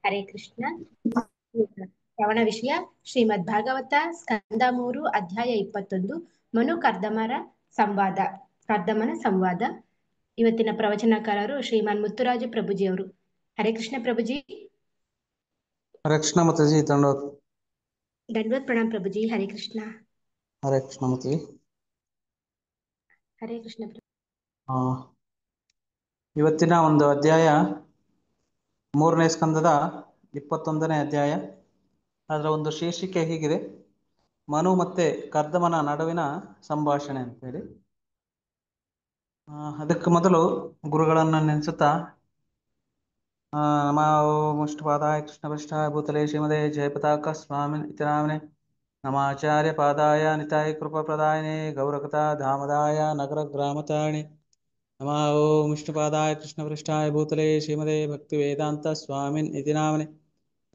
ಹರೇ ಕೃಷ್ಣ. ಶ್ರವಣ ವಿಷಯ ಶ್ರೀಮದ್ ಭಾಗವತ ಸ್ಕಂದ 3 ಅಧ್ಯಾಯ 21 ಮನು ಕರ್ದಮನ ಸಂವಾದ. ಇವತ್ತಿನ ಪ್ರವಚನಕಾರರು ಶ್ರೀಮಾನ್ ಮುತ್ತುರಾಜ ಪ್ರಭುಜಿ ಅವರು. ಹರೇ ಕೃಷ್ಣ ಪ್ರಭುಜಿ. ಹರೇ ಕೃಷ್ಣ ಮಾತಾಜಿ. ದಂಡವತ್ ಪ್ರಣಾಮ್ ಪ್ರಭುಜಿ. ಹರೇ ಕೃಷ್ಣ. ಹರೇ ಕೃಷ್ಣ ಮಾತಾಜಿ. ಹರೇ ಕೃಷ್ಣ. ಇವತ್ತಿನ ಒಂದು ಅಧ್ಯಾಯ 3ನೇ ಸ್ಕಂದದ 21ನೇ ಅಧ್ಯಾಯ. ಅದರ ಒಂದು ಶೀರ್ಷಿಕೆ ಹೀಗಿದೆ: ಮನು ಮತ್ತೆ ಕರ್ದಮನ ನಡುವಿನ ಸಂಭಾಷಣೆ ಅಂತೇಳಿ. ಅದಕ್ಕೆ ಮೊದಲು ಗುರುಗಳನ್ನು ನೆನೆಸುತ್ತಾ ನಮೋ ಮುಷ್ಟಿಪಾದಾಯ ಕೃಷ್ಣ ಪೃಷ್ಠಾಯ ಭೂತಲೆ ಶ್ರೀಮದೇ ಜಯಪತಾಕ ಸ್ವಾಮಿನ್ ಇತಿ ನಾಮ್ನೆ ನಮಾಚಾರ್ಯ ಪಾದಾಯ ನಿತಾಯ ಕೃಪಾಪ್ರದಾಯನೆ ಗೌರಕಥಾ ಧಾಮದಾಯ ನಗರ ಗ್ರಾಮತಾರಿಣಿ ನಮೋ ವಿಷ್ಣುಪಾದಾಯ ಕೃಷ್ಣಪೃಷ್ಠಾಯ ಭೂತಲೆ ಶ್ರೀಮದೇ ಭಕ್ತಿ ವೇದಾಂತ ಸ್ವಾಮಿನ್ ಇತಿ ನಾಮ್ನೆ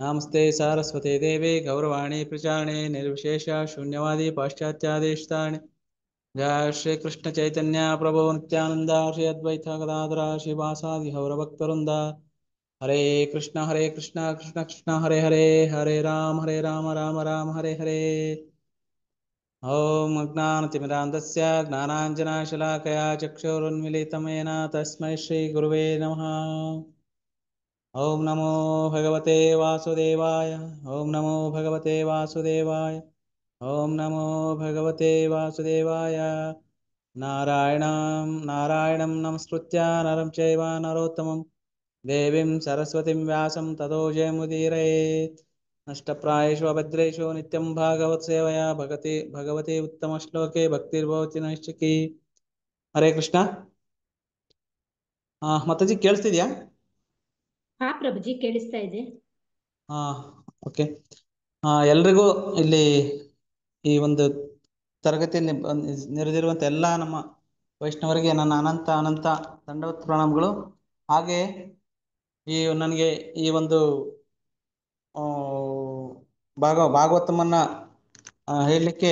ನಮಸ್ತೆ ಸಾರಸ್ವತೆ ದೇವೆ ಗೌರವಾಣಿ ಪ್ರಚಾರಣೆ ನಿರ್ವಿಶೇಷ ಶೂನ್ಯವಾದಿ ಪಾಶ್ಚಾತ್ಯಾದೇಶತಾರಣಿ. ಜಯ ಶ್ರೀ ಕೃಷ್ಣ ಚೈತನ್ಯ ಪ್ರಭು ನಿತ್ಯಾನಂದ ಶ್ರೀ ಅದ್ವೈತ ಗದಾಧರ ಶ್ರೀವಾಸಾದಿ ಗೌರಭಕ್ತವೃಂದ. ಹರೇ ಕೃಷ್ಣ ಕೃಷ್ಣ ಕೃಷ್ಣ ಹರೇ ಹರೇ, ಹರೇ ರಾಮ ರಾಮ ರಾಮ ಹರೇ ಹರೇ. ಓಂ ಅಜ್ಞಾನತಿಮಿರಾಂಧಸ್ಯ ಜ್ಞಾನಾಂಜನಶಲಾಕಯಾ ಚಕ್ಷುರುನ್ಮಿಲಿತಂ ಯೇನ ತಸ್ಮೈ ಶ್ರೀ ಗುರುವೇ ನಮಃ. ಓಂ ನಮೋ ಭಗವತೆ ವಾಸುದೇವಾಯ. ಓಂ ನಮೋ ಭಗವತೆ ವಾಸುದೇವಾಯ. ಓಂ ನಮೋ ಭಗವತೆ ವಾಸುದೇವಾಯ. ನಾರಾಯಣಂ ನಮಸ್ಕೃತ್ಯ ನರಂ ಚೈವ ನರೋತ್ತಮಂ ದೇವೀಂ ಸರಸ್ವತಿಂ ವ್ಯಾಸಂ ತತೋ ಜಯಮುದೀರಯೇತ್. ನಷ್ಟಪ್ರಾಯೇಷು ಅಭದ್ರೇಷು ನಿತ್ಯಂ ಭಾಗವತ್ ಸೇವಯಾ ಭಗವತಿ ಉತ್ತಮ ಶ್ಲೋಕೆ ಭಕ್ತಿರ್ಭವತಿ ನೈಷ್ಠಿಕಿ. ಹರೇ ಕೃಷ್ಣ. ಮಾತಾಜಿ ಕೇಳಿಸ್ತಿದ್ಯಾ? ಹಾ ಪ್ರಭುಜಿ, ಕೇಳಿಸ್ತಾ ಇದೆ. ಓಕೆ. ಎಲ್ರಿಗೂ ಇಲ್ಲಿ ಈ ಒಂದು ತರಗತಿಯಲ್ಲಿ ನೆರೆದಿರುವಂಥ ಎಲ್ಲ ನಮ್ಮ ವೈಷ್ಣವರಿಗೆ ನನ್ನ ಅನಂತ ಅನಂತ ದಂಡವತ್ ಪ್ರಣಾಮಗಳು. ಹಾಗೆ ನನಗೆ ಈ ಒಂದು ಭಾಗವತಮನ್ನ ಹೇಳಲಿಕ್ಕೆ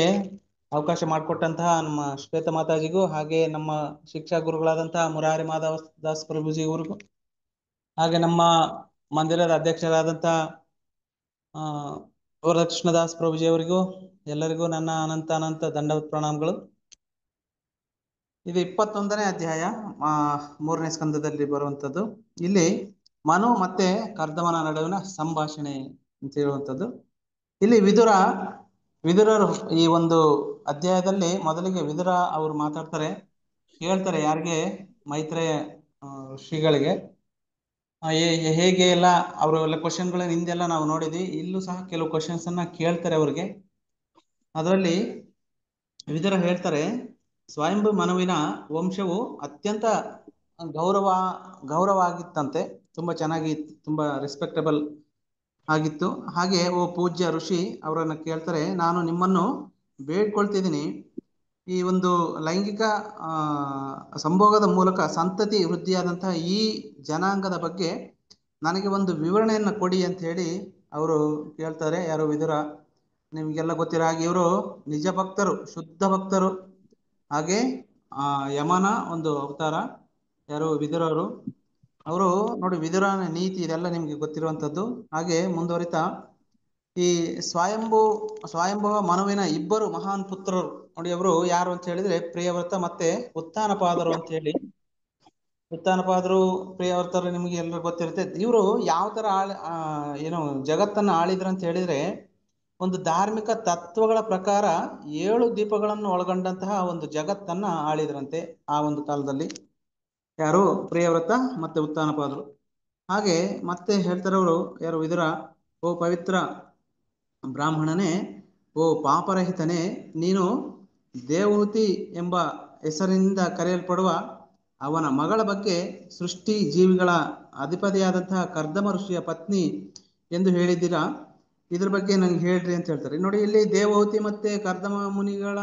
ಅವಕಾಶ ಮಾಡಿಕೊಟ್ಟಂತಹ ನಮ್ಮ ಶ್ವೇತ ಮಾತಾಜಿಗೂ, ಹಾಗೆ ನಮ್ಮ ಶಿಕ್ಷಾ ಗುರುಗಳಾದಂತಹ ಮುರಾರಿ ಮಾಧವ ದಾಸ್ ಪ್ರಭುಜಿ ಅವರಿಗೂ, ಹಾಗೆ ನಮ್ಮ ಮಂದಿರದ ಅಧ್ಯಕ್ಷರಾದಂತಹ ವರದಕೃಷ್ಣದಾಸ್ ಪ್ರಭುಜಿ ಅವರಿಗೂ, ಎಲ್ಲರಿಗೂ ನನ್ನ ಅನಂತ ಅನಂತ ದಂಡವತ್ ಪ್ರಣಾಮಗಳು. ಇದು 21ನೇ ಅಧ್ಯಾಯ 3ನೇ ಸ್ಕಂದದಲ್ಲಿ ಬರುವಂಥದ್ದು. ಇಲ್ಲಿ ಮನು ಮತ್ತೆ ಕರ್ದಮನ ನಡುವಿನ ಸಂಭಾಷಣೆ ಅಂತ ಹೇಳುವಂಥದ್ದು. ಇಲ್ಲಿ ವಿದುರರು ಈ ಒಂದು ಅಧ್ಯಾಯದಲ್ಲಿ ಮೊದಲಿಗೆ ವಿದುರ ಅವರು ಮಾತಾಡ್ತಾರೆ, ಹೇಳ್ತಾರೆ ಯಾರಿಗೆ? ಮೈತ್ರೇಯ ಶ್ರೀಗಳಿಗೆ. ಹೇಗೆ ಎಲ್ಲ ಅವರು ಎಲ್ಲ ಕ್ವಶನ್ಗಳನ್ನ ಹಿಂದೆಲ್ಲ ನಾವು ನೋಡಿದ್ವಿ. ಇಲ್ಲೂ ಸಹ ಕೆಲವು ಕ್ವಶನ್ಸ್ ಅನ್ನ ಕೇಳ್ತಾರೆ ಅವ್ರಿಗೆ. ಅದರಲ್ಲಿ ವಿದುರ ಹೇಳ್ತಾರೆ, ಸ್ವಯಂಭು ಮನುವಿನ ವಂಶವು ಅತ್ಯಂತ ಗೌರವ ಆಗಿತ್ತಂತೆ, ತುಂಬಾ ಚೆನ್ನಾಗಿ, ತುಂಬಾ ರೆಸ್ಪೆಕ್ಟಬಲ್ ಆಗಿತ್ತು. ಹಾಗೆ ಓ ಪೂಜ್ಯ ಋಷಿ ಅವರನ್ನ ಕೇಳ್ತಾರೆ, ನಾನು ನಿಮ್ಮನ್ನು ಬೇಡ್ಕೊಳ್ತಿದ್ದೀನಿ, ಈ ಒಂದು ಲೈಂಗಿಕ ಸಂಭೋಗದ ಮೂಲಕ ಸಂತತಿ ವೃದ್ಧಿಯಾದಂತಹ ಈ ಜನಾಂಗದ ಬಗ್ಗೆ ನನಗೆ ಒಂದು ವಿವರಣೆಯನ್ನು ಕೊಡಿ ಅಂತ ಹೇಳಿ ಅವರು ಕೇಳ್ತಾರೆ. ಯಾರು? ವಿದುರ. ನಿಮಗೆಲ್ಲ ಗೊತ್ತಿರೋ ಹಾಗೆ ಇವರು ನಿಜ ಭಕ್ತರು, ಶುದ್ಧ ಭಕ್ತರು. ಹಾಗೆ ಯಮನ ಒಂದು ಅವತಾರ. ಯಾರು? ವಿದುರರು. ಅವರು ನೋಡಿ, ವಿದುರನ ನೀತಿ ಇದೆಲ್ಲ ನಿಮ್ಗೆ ಗೊತ್ತಿರುವಂಥದ್ದು. ಹಾಗೆ ಮುಂದುವರಿತಾ ಈ ಸ್ವಯಂಭವ ಮನುವಿನ ಇಬ್ಬರು ಮಹಾನ್ ಪುತ್ರರು ನೋಡಿ. ಅವರು ಯಾರು ಅಂತ ಹೇಳಿದ್ರೆ ಪ್ರಿಯವ್ರತ ಮತ್ತೆ ಉತ್ಥಾನಪಾದರು ಅಂತ ಹೇಳಿ. ಉತ್ಥಾನಪಾದರು, ಪ್ರಿಯವ್ರತರು ನಿಮಗೆ ಎಲ್ಲರೂ ಗೊತ್ತಿರುತ್ತೆ. ಇವರು ಯಾವ ತರ ಏನು ಜಗತ್ತನ್ನು ಆಳಿದ್ರು ಅಂತ ಹೇಳಿದ್ರೆ, ಒಂದು ಧಾರ್ಮಿಕ ತತ್ವಗಳ ಪ್ರಕಾರ 7 ದೀಪಗಳನ್ನು ಒಳಗೊಂಡಂತಹ ಒಂದು ಜಗತ್ತನ್ನ ಆಳಿದ್ರಂತೆ ಆ ಒಂದು ಕಾಲದಲ್ಲಿ. ಯಾರು? ಪ್ರಿಯವ್ರತ ಮತ್ತೆ ಉತ್ಥಾನಪಾದರು. ಹಾಗೆ ಮತ್ತೆ ಹೇಳ್ತಾರೆ ಅವರು, ಯಾರು? ವಿದುರ. ಓ ಪವಿತ್ರ ಬ್ರಾಹ್ಮಣನೇ, ಓ ಪಾಪರಹಿತನೇ, ನೀನು ದೇವಹೂತಿ ಎಂಬ ಹೆಸರಿನಿಂದ ಕರೆಯಲ್ಪಡುವ ಅವನ ಮಗಳ ಬಗ್ಗೆ ಸೃಷ್ಟಿ ಜೀವಿಗಳ ಅಧಿಪತಿಯಾದಂತಹ ಕರ್ದಮ ಋಷಿಯ ಪತ್ನಿ ಎಂದು ಹೇಳಿದ್ದೀರಾ. ಇದ್ರ ಬಗ್ಗೆ ನನಗೆ ಹೇಳ್ರಿ ಅಂತ ಹೇಳ್ತಾರೆ. ನೋಡಿ, ಇಲ್ಲಿ ದೇವಹೂತಿ ಮತ್ತೆ ಕರ್ದಮ ಮುನಿಗಳ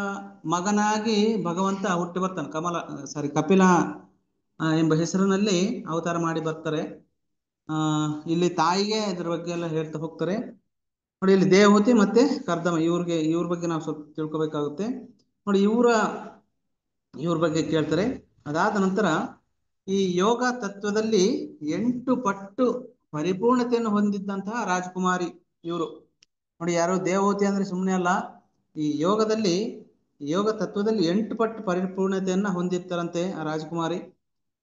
ಮಗನಾಗಿ ಭಗವಂತ ಹುಟ್ಟಿ ಬರ್ತಾನೆ. ಕಪಿಲ ಎಂಬ ಹೆಸರಿನಲ್ಲಿ ಅವತಾರ ಮಾಡಿ ಬರ್ತಾರೆ. ಇಲ್ಲಿ ತಾಯಿಗೆ ಇದ್ರ ಬಗ್ಗೆ ಎಲ್ಲ ಹೇಳ್ತಾ ಹೋಗ್ತಾರೆ. ನೋಡಿ, ಇಲ್ಲಿ ದೇವಹೂತಿ ಮತ್ತೆ ಕರ್ದಮ ಇವ್ರ ಬಗ್ಗೆ ನಾವು ಸ್ವಲ್ಪ ತಿಳ್ಕೊಬೇಕಾಗುತ್ತೆ. ನೋಡಿ, ಇವ್ರ ಬಗ್ಗೆ ಕೇಳ್ತಾರೆ. ಅದಾದ ನಂತರ ಈ ಯೋಗ ತತ್ವದಲ್ಲಿ 8 ಪಟ್ಟು ಪರಿಪೂರ್ಣತೆಯನ್ನು ಹೊಂದಿದ್ದಂತಹ ರಾಜಕುಮಾರಿ ಇವರು. ನೋಡಿ, ಯಾರು ದೇವಹೂತಿ ಅಂದ್ರೆ ಸುಮ್ಮನೆ ಅಲ್ಲ. ಈ ಯೋಗದಲ್ಲಿ, ಯೋಗ ತತ್ವದಲ್ಲಿ 8 ಪಟ್ಟು ಪರಿಪೂರ್ಣತೆಯನ್ನ ಹೊಂದಿರ್ತಾರಂತೆ ಆ ರಾಜಕುಮಾರಿ.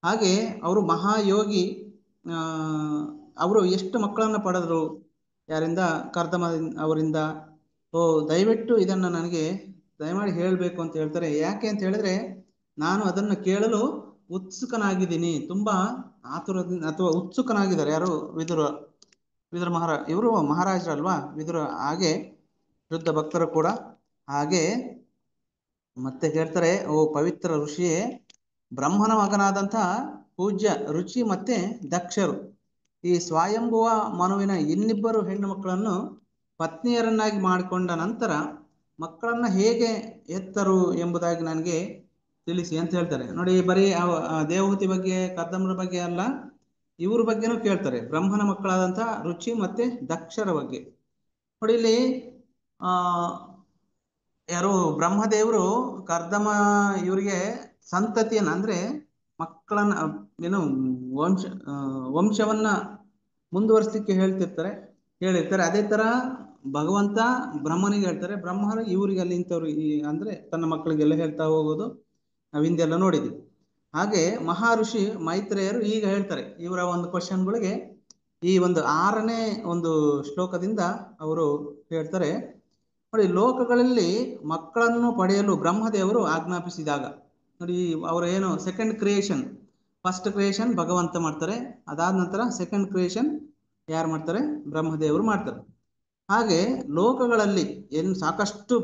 ಹಾಗೆ ಅವರು ಮಹಾಯೋಗಿ. ಅವರು ಎಷ್ಟು ಮಕ್ಕಳನ್ನ ಪಡೆದ್ರು? ಯಾರಿಂದ? ಕರ್ದಮ ಅವರಿಂದ. ಓ, ದಯವಿಟ್ಟು ಇದನ್ನ ನನಗೆ ದಯಮಾಡಿ ಹೇಳಬೇಕು ಅಂತ ಹೇಳ್ತಾರೆ. ಯಾಕೆ ಅಂತ ಹೇಳಿದ್ರೆ, ನಾನು ಅದನ್ನು ಕೇಳಲು ಉತ್ಸುಕನಾಗಿದ್ದೀನಿ. ತುಂಬಾ ಆತುರದಿಂದ ಅಥವಾ ಉತ್ಸುಕನಾಗಿದ್ದಾರೆ. ಯಾರು? ವಿದುರ ಇವರು ಮಹಾರಾಜರಲ್ವಾ ವಿದುರ. ಹಾಗೆ ಶುದ್ಧ ಭಕ್ತರು ಕೂಡ. ಹಾಗೆ ಮತ್ತೆ ಹೇಳ್ತಾರೆ, ಓ ಪವಿತ್ರ ಋಷಿಯೇ, ಬ್ರಹ್ಮನ ಮಗನಾದಂತಹ ಪೂಜ್ಯ ರುಚಿ ಮತ್ತೆ ದಕ್ಷರು ಈ ಸ್ವಯಂಭುವ ಮನುವಿನ ಇನ್ನಿಬ್ಬರು ಹೆಣ್ಣು ಮಕ್ಕಳನ್ನು ಪತ್ನಿಯರನ್ನಾಗಿ ಮಾಡಿಕೊಂಡ ನಂತರ ಮಕ್ಕಳನ್ನ ಹೇಗೆ ಎತ್ತರು ಎಂಬುದಾಗಿ ನನಗೆ ತಿಳಿಸಿ ಅಂತ ಹೇಳ್ತಾರೆ. ನೋಡಿ, ಬರೀ ದೇವಹೂತಿ ಬಗ್ಗೆ, ಕರ್ದಮರ ಬಗ್ಗೆ ಅಲ್ಲ, ಇವ್ರ ಬಗ್ಗೆನೂ ಕೇಳ್ತಾರೆ. ಬ್ರಹ್ಮನ ಮಕ್ಕಳಾದಂತಹ ರುಚಿ ಮತ್ತೆ ದಕ್ಷರ ಬಗ್ಗೆ. ನೋಡಿ, ಇಲ್ಲಿ ಯಾರು? ಬ್ರಹ್ಮದೇವರು ಕರ್ದಮ ಇವರಿಗೆ ಸಂತತಿಯನ್ನ ಅಂದ್ರೆ ಮಕ್ಕಳನ್ನ ಏನು ವಂಶವನ್ನ ಮುಂದುವರಿಸಲಿಕ್ಕೆ ಹೇಳಿರ್ತಾರೆ. ಅದೇ ತರ ಭಗವಂತ ಬ್ರಹ್ಮನಿಗೆ ಹೇಳ್ತಾರೆ, ಬ್ರಹ್ಮರು ಇವರಿಗೆ ಅಲ್ಲಿ ಇಂಥವ್ರು ಅಂದ್ರೆ ತನ್ನ ಮಕ್ಕಳಿಗೆಲ್ಲ ಹೇಳ್ತಾ ಹೋಗೋದು ನಾವು ಹಿಂದೆಲ್ಲ ನೋಡಿದ್ವಿ. ಹಾಗೆ ಮಹರ್ಷಿ ಮೈತ್ರೇಯರು ಈಗ ಹೇಳ್ತಾರೆ ಇವರ ಒಂದು ಕ್ವಶನ್ಗಳಿಗೆ. ಈ ಒಂದು 6ನೇ ಒಂದು ಶ್ಲೋಕದಿಂದ ಅವರು ಹೇಳ್ತಾರೆ. ನೋಡಿ, ಲೋಕಗಳಲ್ಲಿ ಮಕ್ಕಳನ್ನು ಪಡೆಯಲು ಬ್ರಹ್ಮದೇವರು ಆಜ್ಞಾಪಿಸಿದಾಗ, ನೋಡಿ ಅವರು ಏನು ಸೆಕೆಂಡ್ ಕ್ರಿಯೇಷನ್, ಫಸ್ಟ್ ಕ್ರಿಯೇಷನ್ ಭಗವಂತ ಮಾಡ್ತಾರೆ, ಅದಾದ ನಂತರ ಸೆಕೆಂಡ್ ಕ್ರಿಯೇಷನ್ ಯಾರು ಮಾಡ್ತಾರೆ? ಬ್ರಹ್ಮದೇವರು ಮಾಡ್ತಾರೆ. ಹಾಗೆ ಲೋಕಗಳಲ್ಲಿ ಏನು ಸಾಕಷ್ಟು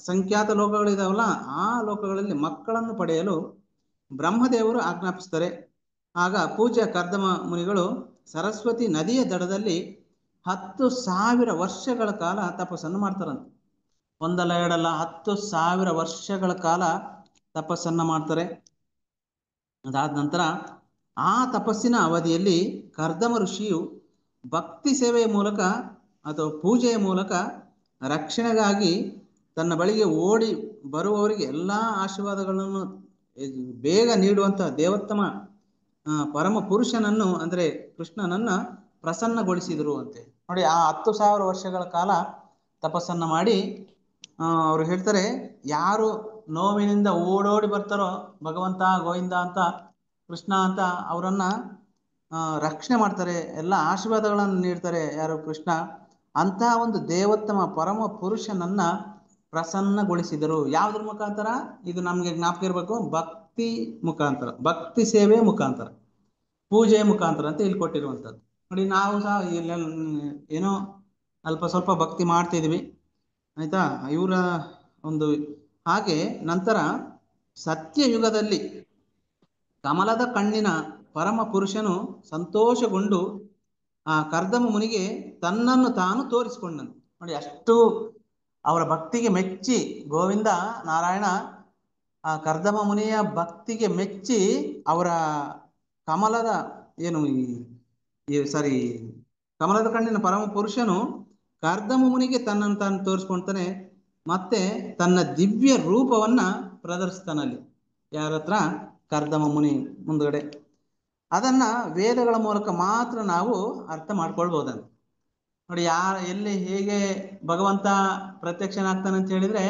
ಸಂಖ್ಯಾತ ಲೋಕಗಳಿದಾವಲ್ಲ, ಆ ಲೋಕಗಳಲ್ಲಿ ಮಕ್ಕಳನ್ನು ಪಡೆಯಲು ಬ್ರಹ್ಮದೇವರು ಆಜ್ಞಾಪಿಸ್ತಾರೆ. ಆಗ ಪೂಜ್ಯ ಕರ್ದಮ ಮುನಿಗಳು ಸರಸ್ವತಿ ನದಿಯ ದಡದಲ್ಲಿ 10,000 ವರ್ಷಗಳ ಕಾಲ ತಪಸ್ಸನ್ನು ಮಾಡ್ತಾರಂತೆ. ಒಂದಲ್ಲ ಎರಡಲ್ಲ, 10,000 ವರ್ಷಗಳ ಕಾಲ ತಪಸ್ಸನ್ನ ಮಾಡ್ತಾರೆ. ಅದಾದ ನಂತರ ಆ ತಪಸ್ಸಿನ ಅವಧಿಯಲ್ಲಿ ಕರ್ದಮ ಋಷಿಯು ಭಕ್ತಿ ಸೇವೆಯ ಮೂಲಕ ಅಥವಾ ಪೂಜೆಯ ಮೂಲಕ ರಕ್ಷಣೆಗಾಗಿ ತನ್ನ ಬಳಿಗೆ ಓಡಿ ಬರುವವರಿಗೆ ಎಲ್ಲಾ ಆಶೀರ್ವಾದಗಳನ್ನು ಬೇಗ ನೀಡುವಂತಹ ದೇವೋತ್ತಮ ಪರಮ ಪುರುಷನನ್ನು ಅಂದ್ರೆ ಕೃಷ್ಣನನ್ನ ಪ್ರಸನ್ನಗೊಳಿಸಿದರು ಅಂತೆ. ನೋಡಿ, ಆ 10,000 ವರ್ಷಗಳ ಕಾಲ ತಪಸ್ಸನ್ನ ಮಾಡಿ ಅವರು ಹೇಳ್ತಾರೆ, ಯಾರು ನೋವಿನಿಂದ ಓಡೋಡಿ ಬರ್ತಾರೋ ಭಗವಂತ ಗೋವಿಂದ ಅಂತ, ಕೃಷ್ಣ ಅಂತ, ಅವರನ್ನ ರಕ್ಷಣೆ ಮಾಡ್ತಾರೆ, ಎಲ್ಲ ಆಶೀರ್ವಾದಗಳನ್ನು ನೀಡ್ತಾರೆ. ಯಾರು? ಕೃಷ್ಣ. ಅಂತಹ ಒಂದು ದೇವೋತ್ತಮ ಪರಮ ಪುರುಷನನ್ನ ಪ್ರಸನ್ನಗೊಳಿಸಿದರು. ಯಾವುದ್ರ ಮುಖಾಂತರ? ಇದು ನಮ್ಗೆ ಜ್ಞಾಪಕ ಇರಬೇಕು. ಭಕ್ತಿ ಮುಖಾಂತರ, ಭಕ್ತಿ ಸೇವೆ ಮುಖಾಂತರ, ಪೂಜೆಯ ಮುಖಾಂತರ ಅಂತ ಇಲ್ಲಿ ಕೊಟ್ಟಿರುವಂಥದ್ದು. ನೋಡಿ, ನಾವು ಸಹ ಏನೋ ಅಲ್ಪ ಸ್ವಲ್ಪ ಭಕ್ತಿ ಮಾಡ್ತಿದ್ವಿ, ಆಯ್ತಾ? ಇವರ ಒಂದು ಹಾಗೆ ನಂತರ ಸತ್ಯಯುಗದಲ್ಲಿ ಕಮಲದ ಕಣ್ಣಿನ ಪರಮ ಪುರುಷನು ಸಂತೋಷಗೊಂಡು ಆ ಕರ್ದಮ ಮುನಿಗೆ ತನ್ನನ್ನು ತಾನು ತೋರಿಸಿಕೊಂಡನು. ನೋಡಿ, ಅಷ್ಟು ಅವರ ಭಕ್ತಿಗೆ ಮೆಚ್ಚಿ ಗೋವಿಂದ ನಾರಾಯಣ ಆ ಕರ್ದಮ ಮುನಿಯ ಭಕ್ತಿಗೆ ಮೆಚ್ಚಿ ಅವರ ಕಮಲದ ಏನು ಸಾರಿ ಕಮಲದ ಕಣ್ಣಿನ ಪರಮ ಪುರುಷನು ಕರ್ದಮ ಮುನಿಗೆ ತನ್ನನ್ನು ತಾನು ತೋರಿಸ್ಕೊಳ್ತಾನೆ. ಮತ್ತೆ ತನ್ನ ದಿವ್ಯ ರೂಪವನ್ನ ಪ್ರದರ್ಶಿಸ್ತಾನಲ್ಲಿ. ಯಾರ ಹತ್ರ? ಕರ್ದಮ ಮುನಿ ಮುಂದುಗಡೆ. ಅದನ್ನ ವೇದಗಳ ಮೂಲಕ ಮಾತ್ರ ನಾವು ಅರ್ಥ ಮಾಡ್ಕೊಳ್ಬಹುದಂತ. ನೋಡಿ, ಎಲ್ಲಿ ಹೇಗೆ ಭಗವಂತ ಪ್ರತ್ಯಕ್ಷನಾಗ್ತಾನೆ ಅಂತ ಹೇಳಿದ್ರೆ,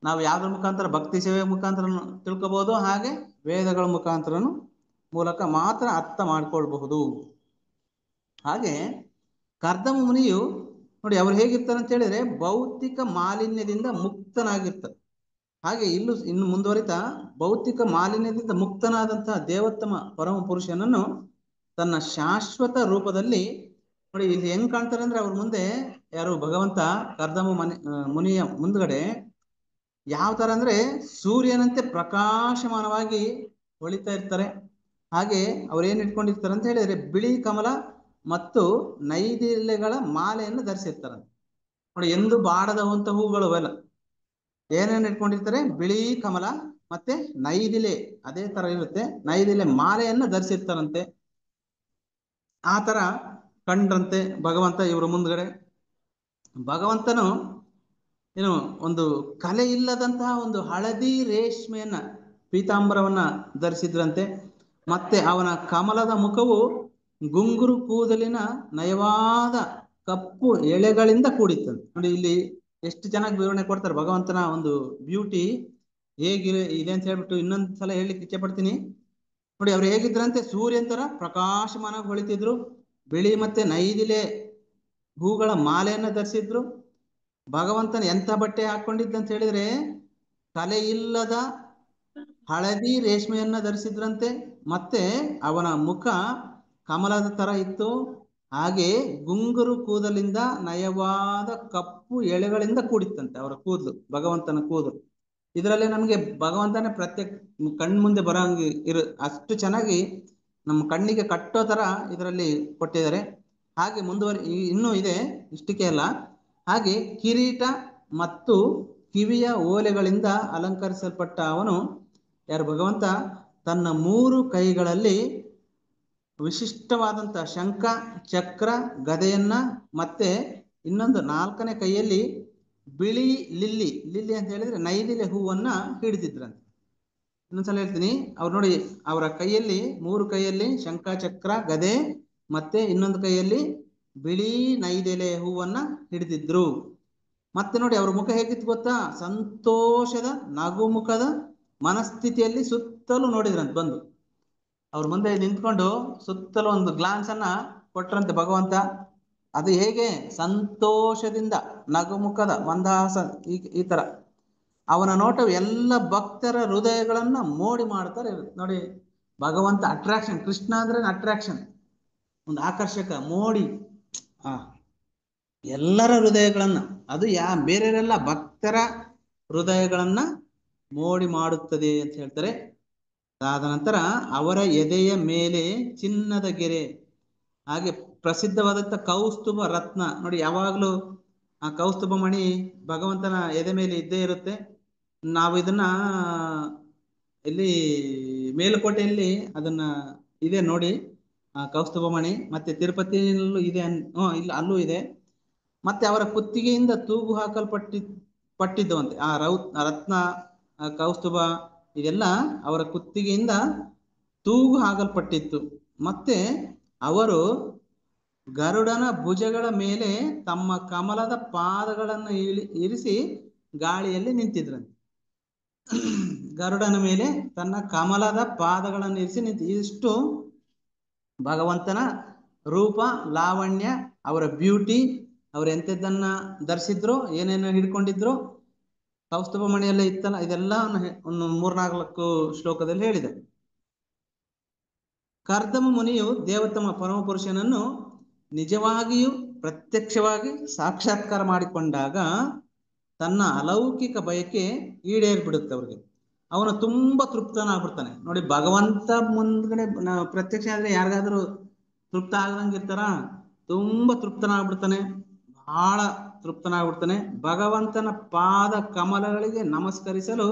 ನಾವು ಯಾವ್ದ್ರ ಮುಖಾಂತರ? ಭಕ್ತಿ ಸೇವೆ ಮುಖಾಂತರ ತಿಳ್ಕೋಬಹುದು, ಹಾಗೆ ವೇದಗಳ ಮುಖಾಂತರನು ಮೂಲಕ ಮಾತ್ರ ಅರ್ಥ ಮಾಡ್ಕೊಳ್ಬಹುದು. ಹಾಗೆ ಕರ್ದಮ ಮುನಿಯು ನೋಡಿ ಅವ್ರು ಹೇಗಿರ್ತಾರೆ ಅಂತ ಹೇಳಿದ್ರೆ ಭೌತಿಕ ಮಾಲಿನ್ಯದಿಂದ ಮುಕ್ತನಾಗಿರ್ತಾರೆ. ಹಾಗೆ ಇನ್ನು ಮುಂದುವರಿತಾ ಭೌತಿಕ ಮಾಲಿನ್ಯದಿಂದ ಮುಕ್ತನಾದಂತಹ ದೇವೋತ್ತಮ ಪರಮ ಪುರುಷನನ್ನು ತನ್ನ ಶಾಶ್ವತ ರೂಪದಲ್ಲಿ ನೋಡಿ ಇಲ್ಲಿ ಹೆಂಗ್ ಕಾಣ್ತಾರೆ ಅಂದ್ರೆ, ಅವ್ರ ಮುಂದೆ ಯಾರು? ಭಗವಂತ ಕರ್ದಮ ಮುನಿಯ ಮುಂದ್ಗಡೆ ಯಾವ ತರ ಅಂದ್ರೆ ಸೂರ್ಯನಂತೆ ಪ್ರಕಾಶಮಾನವಾಗಿ ಹೊಳಿತಾ ಇರ್ತಾರೆ. ಹಾಗೆ ಅವ್ರೇನ್ ಇಟ್ಕೊಂಡಿರ್ತಾರೆ ಅಂತ ಹೇಳಿದ್ರೆ ಬಿಳಿ ಕಮಲ ಮತ್ತು ನೈದಿಲೆಗಳ ಮಾಲೆಯನ್ನು ಧರಿಸಿರ್ತಾರಂತೆ. ನೋಡಿ, ಎಂದು ಬಾಡದಂತ ಹೂಗಳು ಅವೆಲ್ಲ ಏನೇನು ಇಟ್ಕೊಂಡಿರ್ತಾರೆ? ಬಿಳಿ ಕಮಲ ಮತ್ತೆ ನೈದಿಲೆ, ಅದೇ ತರ ಇರುತ್ತೆ, ನೈದಿಲೆ ಮಾಲೆಯನ್ನು ಧರಿಸಿರ್ತಾರಂತೆ. ಆ ತರ ಕಂಡ್ರಂತೆ ಭಗವಂತ ಇವರು ಮುಂದ್ಗಡೆ. ಭಗವಂತನು ಏನು ಒಂದು ಕಲೆ ಇಲ್ಲದಂತಹ ಒಂದು ಹಳದಿ ರೇಷ್ಮೆಯನ್ನ ಪೀತಾಂಬರವನ್ನ ಧರಿಸಿದ್ರಂತೆ. ಮತ್ತೆ ಅವನ ಕಮಲದ ಮುಖವು ಗುಂಗುರು ಕೂದಲಿನ ನಯವಾದ ಕಪ್ಪು ಎಳೆಗಳಿಂದ ಕೂಡಿತ್ತಂತೆ. ನೋಡಿ ಇಲ್ಲಿ ಎಷ್ಟು ಚೆನ್ನಾಗಿ ವಿವರಣೆ ಕೊಡ್ತಾರೆ ಭಗವಂತನ ಒಂದು ಬ್ಯೂಟಿ ಹೇಗಿದೆ ಇದೆ ಅಂತ ಹೇಳ್ಬಿಟ್ಟು ಇನ್ನೊಂದು ಸಲ ಹೇಳಲಿಕ್ಕೆ ಇಚ್ಛೆ ಪಡ್ತೀನಿ. ನೋಡಿ ಅವ್ರು ಹೇಗಿದ್ರಂತೆ, ಸೂರ್ಯನ ತರ ಪ್ರಕಾಶಮಾನವಾಗಿ ಹೊಳಿತಿದ್ರು, ಬಿಳಿ ಮತ್ತೆ ನೈದಿಲೆ ಹೂಗಳ ಮಾಲೆಯನ್ನ ಧರಿಸಿದ್ರು. ಭಗವಂತನ ಎಂಥ ಬಟ್ಟೆ ಹಾಕೊಂಡಿದ್ದಂತ ಹೇಳಿದ್ರೆ ತಲೆ ಇಲ್ಲದ ಹಳದಿ ರೇಷ್ಮೆಯನ್ನ ಧರಿಸಿದ್ರಂತೆ. ಮತ್ತೆ ಅವನ ಮುಖ ಕಮಲದ ತರ ಇತ್ತು. ಹಾಗೆ ಗುಂಗುರು ಕೂದಲಿಂದ ನಯವಾದ ಕಪ್ಪು ಎಳೆಗಳಿಂದ ಕೂಡಿತ್ತಂತೆ ಅವರ ಕೂದಲು, ಭಗವಂತನ ಕೂದಲು. ಇದರಲ್ಲಿ ನಮಗೆ ಭಗವಂತನೇ ಪ್ರತ್ಯೇಕ ಕಣ್ಮುಂದೆ ಬರೋಂಗೆ ಅಷ್ಟು ಚೆನ್ನಾಗಿ ನಮ್ಮ ಕಣ್ಣಿಗೆ ಕಟ್ಟೋ ತರ ಇದರಲ್ಲಿ ಕೊಟ್ಟಿದ್ದಾರೆ. ಹಾಗೆ ಇನ್ನೂ ಇದೆ, ಇಷ್ಟಕ್ಕೆ ಅಲ್ಲ. ಹಾಗೆ ಕಿರೀಟ ಮತ್ತು ಕಿವಿಯ ಓಲೆಗಳಿಂದ ಅಲಂಕರಿಸಲ್ಪಟ್ಟ ಅವನು, ಯಾರು ಭಗವಂತ, ತನ್ನ 3 ಕೈಗಳಲ್ಲಿ ವಿಶಿಷ್ಟವಾದಂಥ ಶಂಖ, ಚಕ್ರ, ಗದೆಯನ್ನ ಮತ್ತೆ ಇನ್ನೊಂದು 4ನೇ ಕೈಯಲ್ಲಿ ಬಿಳಿ ಲಿಲ್ಲಿ ಅಂತ ಹೇಳಿದ್ರೆ ನೈದಿಲೆ ಹೂವನ್ನ ಹಿಡಿದಿದ್ರಂತೆ. ಇನ್ನೊಂದ್ಸಲ ಹೇಳ್ತೀನಿ, ಅವ್ರು ನೋಡಿ ಅವರ ಕೈಯಲ್ಲಿ 3 ಕೈಯಲ್ಲಿ ಶಂಖ, ಚಕ್ರ, ಗದೆ ಮತ್ತೆ ಇನ್ನೊಂದು ಕೈಯಲ್ಲಿ ಬಿಳಿ ನೈದೆಲೆ ಹೂವನ್ನ ಹಿಡಿದಿದ್ರು. ಮತ್ತೆ ನೋಡಿ ಅವ್ರ ಮುಖ ಹೇಗಿತ್ತು ಗೊತ್ತಾ, ಸಂತೋಷದ ನಗುಮುಖದ ಮನಸ್ಥಿತಿಯಲ್ಲಿ ಸುತ್ತಲೂ ನೋಡಿದ್ರಂತೆ. ಬಂದು ಅವ್ರ ಮುಂದೆ ನಿಂತ್ಕೊಂಡು ಸುತ್ತಲೂ ಒಂದು ಗ್ಲಾನ್ಸ್ ಅನ್ನ ಕೊಟ್ರಂತೆ ಭಗವಂತ. ಅದು ಹೇಗೆ, ಸಂತೋಷದಿಂದ ನಗುಮುಖದ ಮಂದಹಾಸ, ಈ ತರ ಅವನ ನೋಟವು ಎಲ್ಲ ಭಕ್ತರ ಹೃದಯಗಳನ್ನ ಮೋಡಿ ಮಾಡ್ತಾರೆ. ನೋಡಿ ಭಗವಂತ ಅಟ್ರಾಕ್ಷನ್, ಕೃಷ್ಣ ಅಂದ್ರೆ ಅಟ್ರಾಕ್ಷನ್, ಒಂದು ಆಕರ್ಷಕ, ಮೋಡಿ ಎಲ್ಲರ ಹೃದಯಗಳನ್ನ, ಅದು ಬೇರೆಯವರೆಲ್ಲ ಭಕ್ತರ ಹೃದಯಗಳನ್ನ ಮೋಡಿ ಮಾಡುತ್ತದೆ ಅಂತ ಹೇಳ್ತಾರೆ. ಅದಾದ ನಂತರ ಅವರ ಎದೆಯ ಮೇಲೆ ಚಿನ್ನದ ಗೆರೆ, ಹಾಗೆ ಪ್ರಸಿದ್ಧವಾದಂಥ ಕೌಸ್ತುಭ ರತ್ನ. ನೋಡಿ ಯಾವಾಗಲೂ ಆ ಕೌಸ್ತುಭ ಮಣಿ ಭಗವಂತನ ಎದೆ ಮೇಲೆ ಇದ್ದೇ ಇರುತ್ತೆ. ನಾವು ಇದನ್ನ ಇಲ್ಲಿ ಮೇಲುಕೋಟೆಯಲ್ಲಿ ಅದನ್ನ ಇದೆ ನೋಡಿ, ಕೌಸ್ತುಭ ಮಣಿ. ಮತ್ತೆ ತಿರುಪತಿಯಲ್ಲೂ ಇದೆ, ಇಲ್ಲ ಅಲ್ಲೂ ಇದೆ. ಮತ್ತೆ ಅವರ ಕುತ್ತಿಗೆಯಿಂದ ತೂಗು ಪಟ್ಟಿದ್ದವಂತೆ ಆ ರತ್ನ, ಕೌಸ್ತುಭ ಇದೆಲ್ಲ ಅವರ ಕುತ್ತಿಗೆಯಿಂದ ತೂಗು ಹಾಕಲ್ಪಟ್ಟಿತ್ತು. ಮತ್ತೆ ಅವರು ಗರುಡನ ಭುಜಗಳ ಮೇಲೆ ತಮ್ಮ ಕಮಲದ ಪಾದಗಳನ್ನು ಇರಿಸಿ ಗಾಳಿಯಲ್ಲಿ ನಿಂತಿದ್ರಂತೆ. ಗರುಡನ ಮೇಲೆ ತನ್ನ ಕಮಲದ ಪಾದಗಳನ್ನು ಇರಿಸಿ ಇಷ್ಟು ಭಗವಂತನ ರೂಪ, ಲಾವಣ್ಯ, ಅವರ ಬ್ಯೂಟಿ, ಅವ್ರು ಎಂಥದ್ದನ್ನ ಧರಿಸಿದ್ರು, ಏನೇನು ಹಿಡ್ಕೊಂಡಿದ್ರು, ಕೌಸ್ತುಭ ಮಣಿಯಲ್ಲೇ ಇತ್ತಲ್ಲ, ಇದೆಲ್ಲ ಒಂದು 3-4 ಶ್ಲೋಕದಲ್ಲಿ ಹೇಳಿದೆ. ಕರ್ದಮ ಮುನಿಯು ದೇವೋತ್ತಮ ಪರಮಪುರುಷನನ್ನು ನಿಜವಾಗಿಯೂ ಪ್ರತ್ಯಕ್ಷವಾಗಿ ಸಾಕ್ಷಾತ್ಕಾರ ಮಾಡಿಕೊಂಡಾಗ ತನ್ನ ಅಲೌಕಿಕ ಬಯಕೆ ಈಡೇರ್ಬಿಡುತ್ತೆ ಅವ್ರಿಗೆ. ಅವನು ತುಂಬಾ ತೃಪ್ತನಾಗ್ಬಿಡ್ತಾನೆ. ನೋಡಿ ಭಗವಂತ ಮುಂದ್ಗಡೆ ಪ್ರತ್ಯಕ್ಷ ಆದ್ರೆ ಯಾರಿಗಾದ್ರೂ ತೃಪ್ತ ಆಗದಂಗಿರ್ತಾರ, ತುಂಬಾ ತೃಪ್ತನಾಗ್ಬಿಡ್ತಾನೆ, ಬಹಳ ತೃಪ್ತನಾಗ್ಬಿಡ್ತಾನೆ. ಭಗವಂತನ ಪಾದ ಕಮಲಗಳಿಗೆ ನಮಸ್ಕರಿಸಲು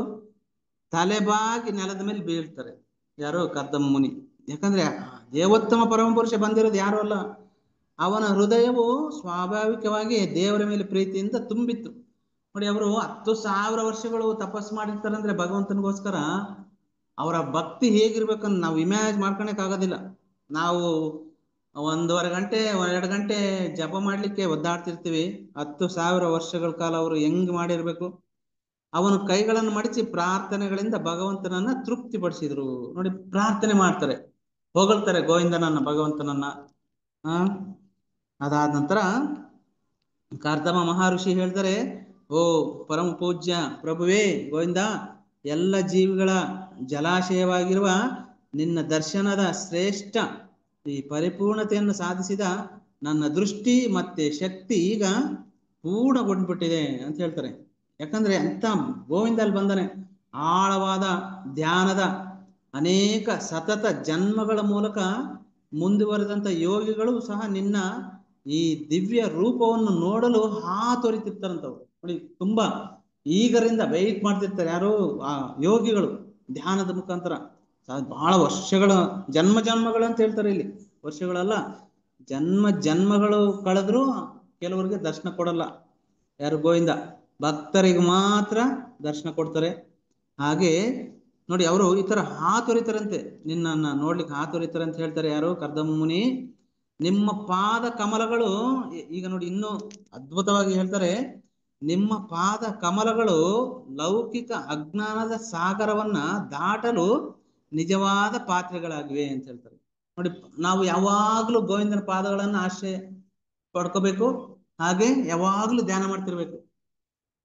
ತಲೆಬಾಗಿ ನೆಲದ ಮೇಲೆ ಬೀಳ್ತಾರೆ ಯಾರು, ಕರ್ದಮ ಮುನಿ. ಯಾಕಂದ್ರೆ ದೇವೋತ್ತಮ ಪರಮಪುರುಷ ಬಂದಿರೋದು ಯಾರು ಅಲ್ಲ, ಅವನ ಹೃದಯವು ಸ್ವಾಭಾವಿಕವಾಗಿ ದೇವರ ಮೇಲೆ ಪ್ರೀತಿಯಿಂದ ತುಂಬಿತ್ತು. ನೋಡಿ ಅವರು 10,000 ವರ್ಷಗಳು ತಪಸ್ಸು ಮಾಡಿರ್ತಾರಂದ್ರೆ ಭಗವಂತನಿಗೋಸ್ಕರ, ಅವರ ಭಕ್ತಿ ಹೇಗಿರ್ಬೇಕಂತ ನಾವು ಇಮ್ಯಾಜಿನ್ ಮಾಡ್ಕೊಳಕ್ ಆಗೋದಿಲ್ಲ. ನಾವು 1.5 ಗಂಟೆ 2 ಗಂಟೆ ಜಪ ಮಾಡ್ಲಿಕ್ಕೆ ಒದ್ದಾಡ್ತಿರ್ತೀವಿ, 10,000 ವರ್ಷಗಳ ಕಾಲ ಅವರು ಹೆಂಗ್ ಮಾಡಿರ್ಬೇಕು. ಅವನು ಕೈಗಳನ್ನು ಮಡಿಸಿ ಪ್ರಾರ್ಥನೆಗಳಿಂದ ಭಗವಂತನನ್ನ ತೃಪ್ತಿಪಡಿಸಿದ್ರು. ನೋಡಿ ಪ್ರಾರ್ಥನೆ ಮಾಡ್ತಾರೆ, ಹೊಗಳ್ತಾರೆ ಗೋವಿಂದನನ್ನ, ಭಗವಂತನನ್ನ. ಅದಾದ ನಂತರ ಕರ್ದಮ ಮಹರ್ಷಿ ಹೇಳ್ತಾರೆ, ಓ ಪರಮ ಪೂಜ್ಯ ಪ್ರಭುವೇ ಗೋವಿಂದ, ಎಲ್ಲ ಜೀವಿಗಳ ಜಲಾಶಯವಾಗಿರುವ ನಿನ್ನ ದರ್ಶನದ ಶ್ರೇಷ್ಠ ಈ ಪರಿಪೂರ್ಣತೆಯನ್ನು ಸಾಧಿಸಿದ ನನ್ನ ದೃಷ್ಟಿ ಮತ್ತೆ ಶಕ್ತಿ ಈಗ ಪೂರ್ಣಗೊಂಡ್ಬಿಟ್ಟಿದೆ ಅಂತ ಹೇಳ್ತಾರೆ. ಯಾಕಂದ್ರೆ ಅಂತ ಗೋವಿಂದ ಅಲ್ಲಿ ಬಂದಾನೆ. ಆಳವಾದ ಧ್ಯಾನದ ಅನೇಕ ಸತತ ಜನ್ಮಗಳ ಮೂಲಕ ಮುಂದುವರೆದಂತ ಯೋಗಿಗಳು ಸಹ ನಿನ್ನ ಈ ದಿವ್ಯ ರೂಪವನ್ನು ನೋಡಲು ಹಾತೊರಿತಿರ್ತಾರಂತವ್ರು. ನೋಡಿ ತುಂಬಾ ಈಗರಿಂದ ವೆಯ್ಟ್ ಮಾಡ್ತಿರ್ತಾರೆ ಯಾರು, ಆ ಯೋಗಿಗಳು ಧ್ಯಾನದ ಮುಖಾಂತರ. ಬಹಳ ವರ್ಷಗಳ ಜನ್ಮಗಳು ಅಂತ ಹೇಳ್ತಾರೆ ಇಲ್ಲಿ, ವರ್ಷಗಳಲ್ಲ, ಜನ್ಮಗಳು ಕಳೆದ್ರು ಕೆಲವರಿಗೆ ದರ್ಶನ ಕೊಡಲ್ಲ ಯಾರು, ಗೋವಿಂದ. ಭಕ್ತರಿಗೆ ಮಾತ್ರ ದರ್ಶನ ಕೊಡ್ತಾರೆ. ಹಾಗೆ ನೋಡಿ ಅವರು ಈ ತರ ಹಾತೊರಿತಾರಂತೆ, ನಿನ್ನನ್ನ ನೋಡ್ಲಿಕ್ಕೆ ಹಾತೊರಿತಾರೆ ಅಂತ ಹೇಳ್ತಾರೆ ಯಾರು, ಕರ್ದಮ ಮುನಿ. ನಿಮ್ಮ ಪಾದ ಕಮಲಗಳು, ಈಗ ನೋಡಿ ಇನ್ನೂ ಅದ್ಭುತವಾಗಿ ಹೇಳ್ತಾರೆ, ನಿಮ್ಮ ಪಾದ ಕಮಲಗಳು ಲೌಕಿಕ ಅಜ್ಞಾನದ ಸಾಗರವನ್ನ ದಾಟಲು ನಿಜವಾದ ಪಾತ್ರೆಗಳಾಗಿವೆ ಅಂತ ಹೇಳ್ತಾರೆ. ನೋಡಿ, ನಾವು ಯಾವಾಗ್ಲೂ ಗೋವಿಂದನ ಪಾದಗಳನ್ನ ಆಶ್ರಯ ಪಡ್ಕೋಬೇಕು, ಹಾಗೆ ಯಾವಾಗ್ಲೂ ಧ್ಯಾನ ಮಾಡ್ತಿರ್ಬೇಕು.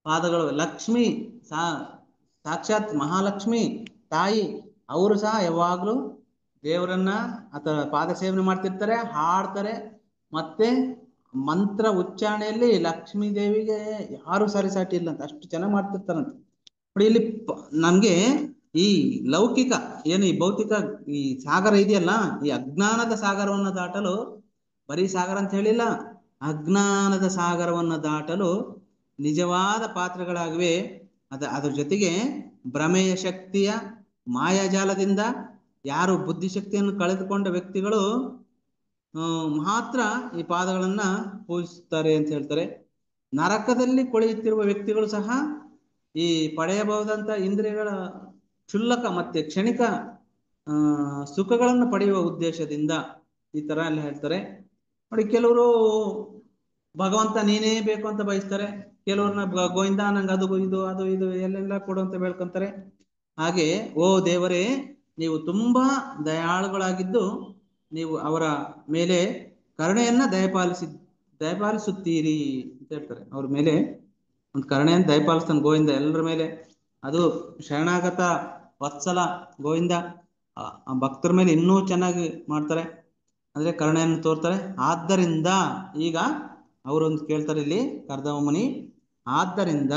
ಪಾದಗಳು ಲಕ್ಷ್ಮಿ, ಸಾಕ್ಷಾತ್ ಮಹಾಲಕ್ಷ್ಮಿ ತಾಯಿ, ಅವರು ಸಹ ಯಾವಾಗ್ಲೂ ದೇವರನ್ನ ಅಥವಾ ಪಾದ ಸೇವನೆ ಮಾಡ್ತಿರ್ತಾರೆ, ಹಾಡ್ತಾರೆ. ಮತ್ತೆ ಮಂತ್ರ ಉಚ್ಚಾರಣೆಯಲ್ಲಿ ಲಕ್ಷ್ಮೀ ದೇವಿಗೆ ಯಾರು ಸರಿಸಾಟಿ ಇಲ್ಲ ಅಂತ, ಅಷ್ಟು ಚೆನ್ನಾಗಿ ಮಾಡ್ತಿರ್ತಾರಂತ. ನೋಡಿ ಇಲ್ಲಿ ನಮ್ಗೆ ಈ ಲೌಕಿಕ ಏನು ಈ ಭೌತಿಕ ಈ ಸಾಗರ ಇದೆಯಲ್ಲ, ಈ ಅಜ್ಞಾನದ ಸಾಗರವನ್ನು ದಾಟಲು, ಬರೀ ಸಾಗರ ಅಂತ ಹೇಳಿಲ್ಲ, ಅಜ್ಞಾನದ ಸಾಗರವನ್ನು ದಾಟಲು ನಿಜವಾದ ಪಾತ್ರಗಳಾಗಿವೆ. ಅದ್ರ ಜೊತೆಗೆ ಭ್ರಮೆಯ ಶಕ್ತಿಯ ಮಾಯಾಜಾಲದಿಂದ ಯಾರು ಬುದ್ಧಿಶಕ್ತಿಯನ್ನು ಕಳೆದುಕೊಂಡ ವ್ಯಕ್ತಿಗಳು ಮಾತ್ರ ಈ ಪಾದಗಳನ್ನ ಪೂಜಿಸುತ್ತಾರೆ ಅಂತ ಹೇಳ್ತಾರೆ. ನರಕದಲ್ಲಿ ಕೊಳೆಯುತ್ತಿರುವ ವ್ಯಕ್ತಿಗಳು ಸಹ ಈ ಪಡೆಯಬಹುದಂತ ಇಂದ್ರಿಯಗಳ ಕ್ಷುಲ್ಲಕ ಮತ್ತೆ ಕ್ಷಣಿಕ ಸುಖಗಳನ್ನು ಪಡೆಯುವ ಉದ್ದೇಶದಿಂದ ಈ ತರ ಎಲ್ಲ ಹೇಳ್ತಾರೆ. ನೋಡಿ, ಕೆಲವರು ಭಗವಂತ ನೀನೇ ಬೇಕು ಅಂತ ಬಯಸ್ತಾರೆ, ಕೆಲವ್ರನ್ನ ಗೋವಿಂದ ನಂಗೆ ಅದು ಇದು ಅದು ಇದು ಎಲ್ಲೆಲ್ಲ ಕೊಡು ಅಂತ ಬೇಡ್ಕೊಂತಾರೆ. ಹಾಗೆ ಓ ದೇವರೇ, ನೀವು ತುಂಬಾ ದಯಾಳುಗಳಾಗಿದ್ದು ನೀವು ಅವರ ಮೇಲೆ ಕರುಣೆಯನ್ನ ದಯಪಾಲಿಸುತ್ತೀರಿ ಅಂತ ಹೇಳ್ತಾರೆ. ಅವ್ರ ಮೇಲೆ ಒಂದು ಕರುಣೆಯನ್ನು ದಯಪಾಲಿಸ್ತಾನೆ ಗೋವಿಂದ ಎಲ್ಲರ ಮೇಲೆ. ಅದು ಶರಣಾಗತ ವತ್ಸಲ ಗೋವಿಂದ ಭಕ್ತರ ಮೇಲೆ ಇನ್ನೂ ಚೆನ್ನಾಗಿ ಮಾಡ್ತಾರೆ, ಅಂದ್ರೆ ಕರುಣೆಯನ್ನು ತೋರ್ತಾರೆ. ಆದ್ದರಿಂದ ಈಗ ಅವರೊಂದು ಕೇಳ್ತಾರೆ ಇಲ್ಲಿ ಕರ್ದಮ ಮುನಿ, ಆದ್ದರಿಂದ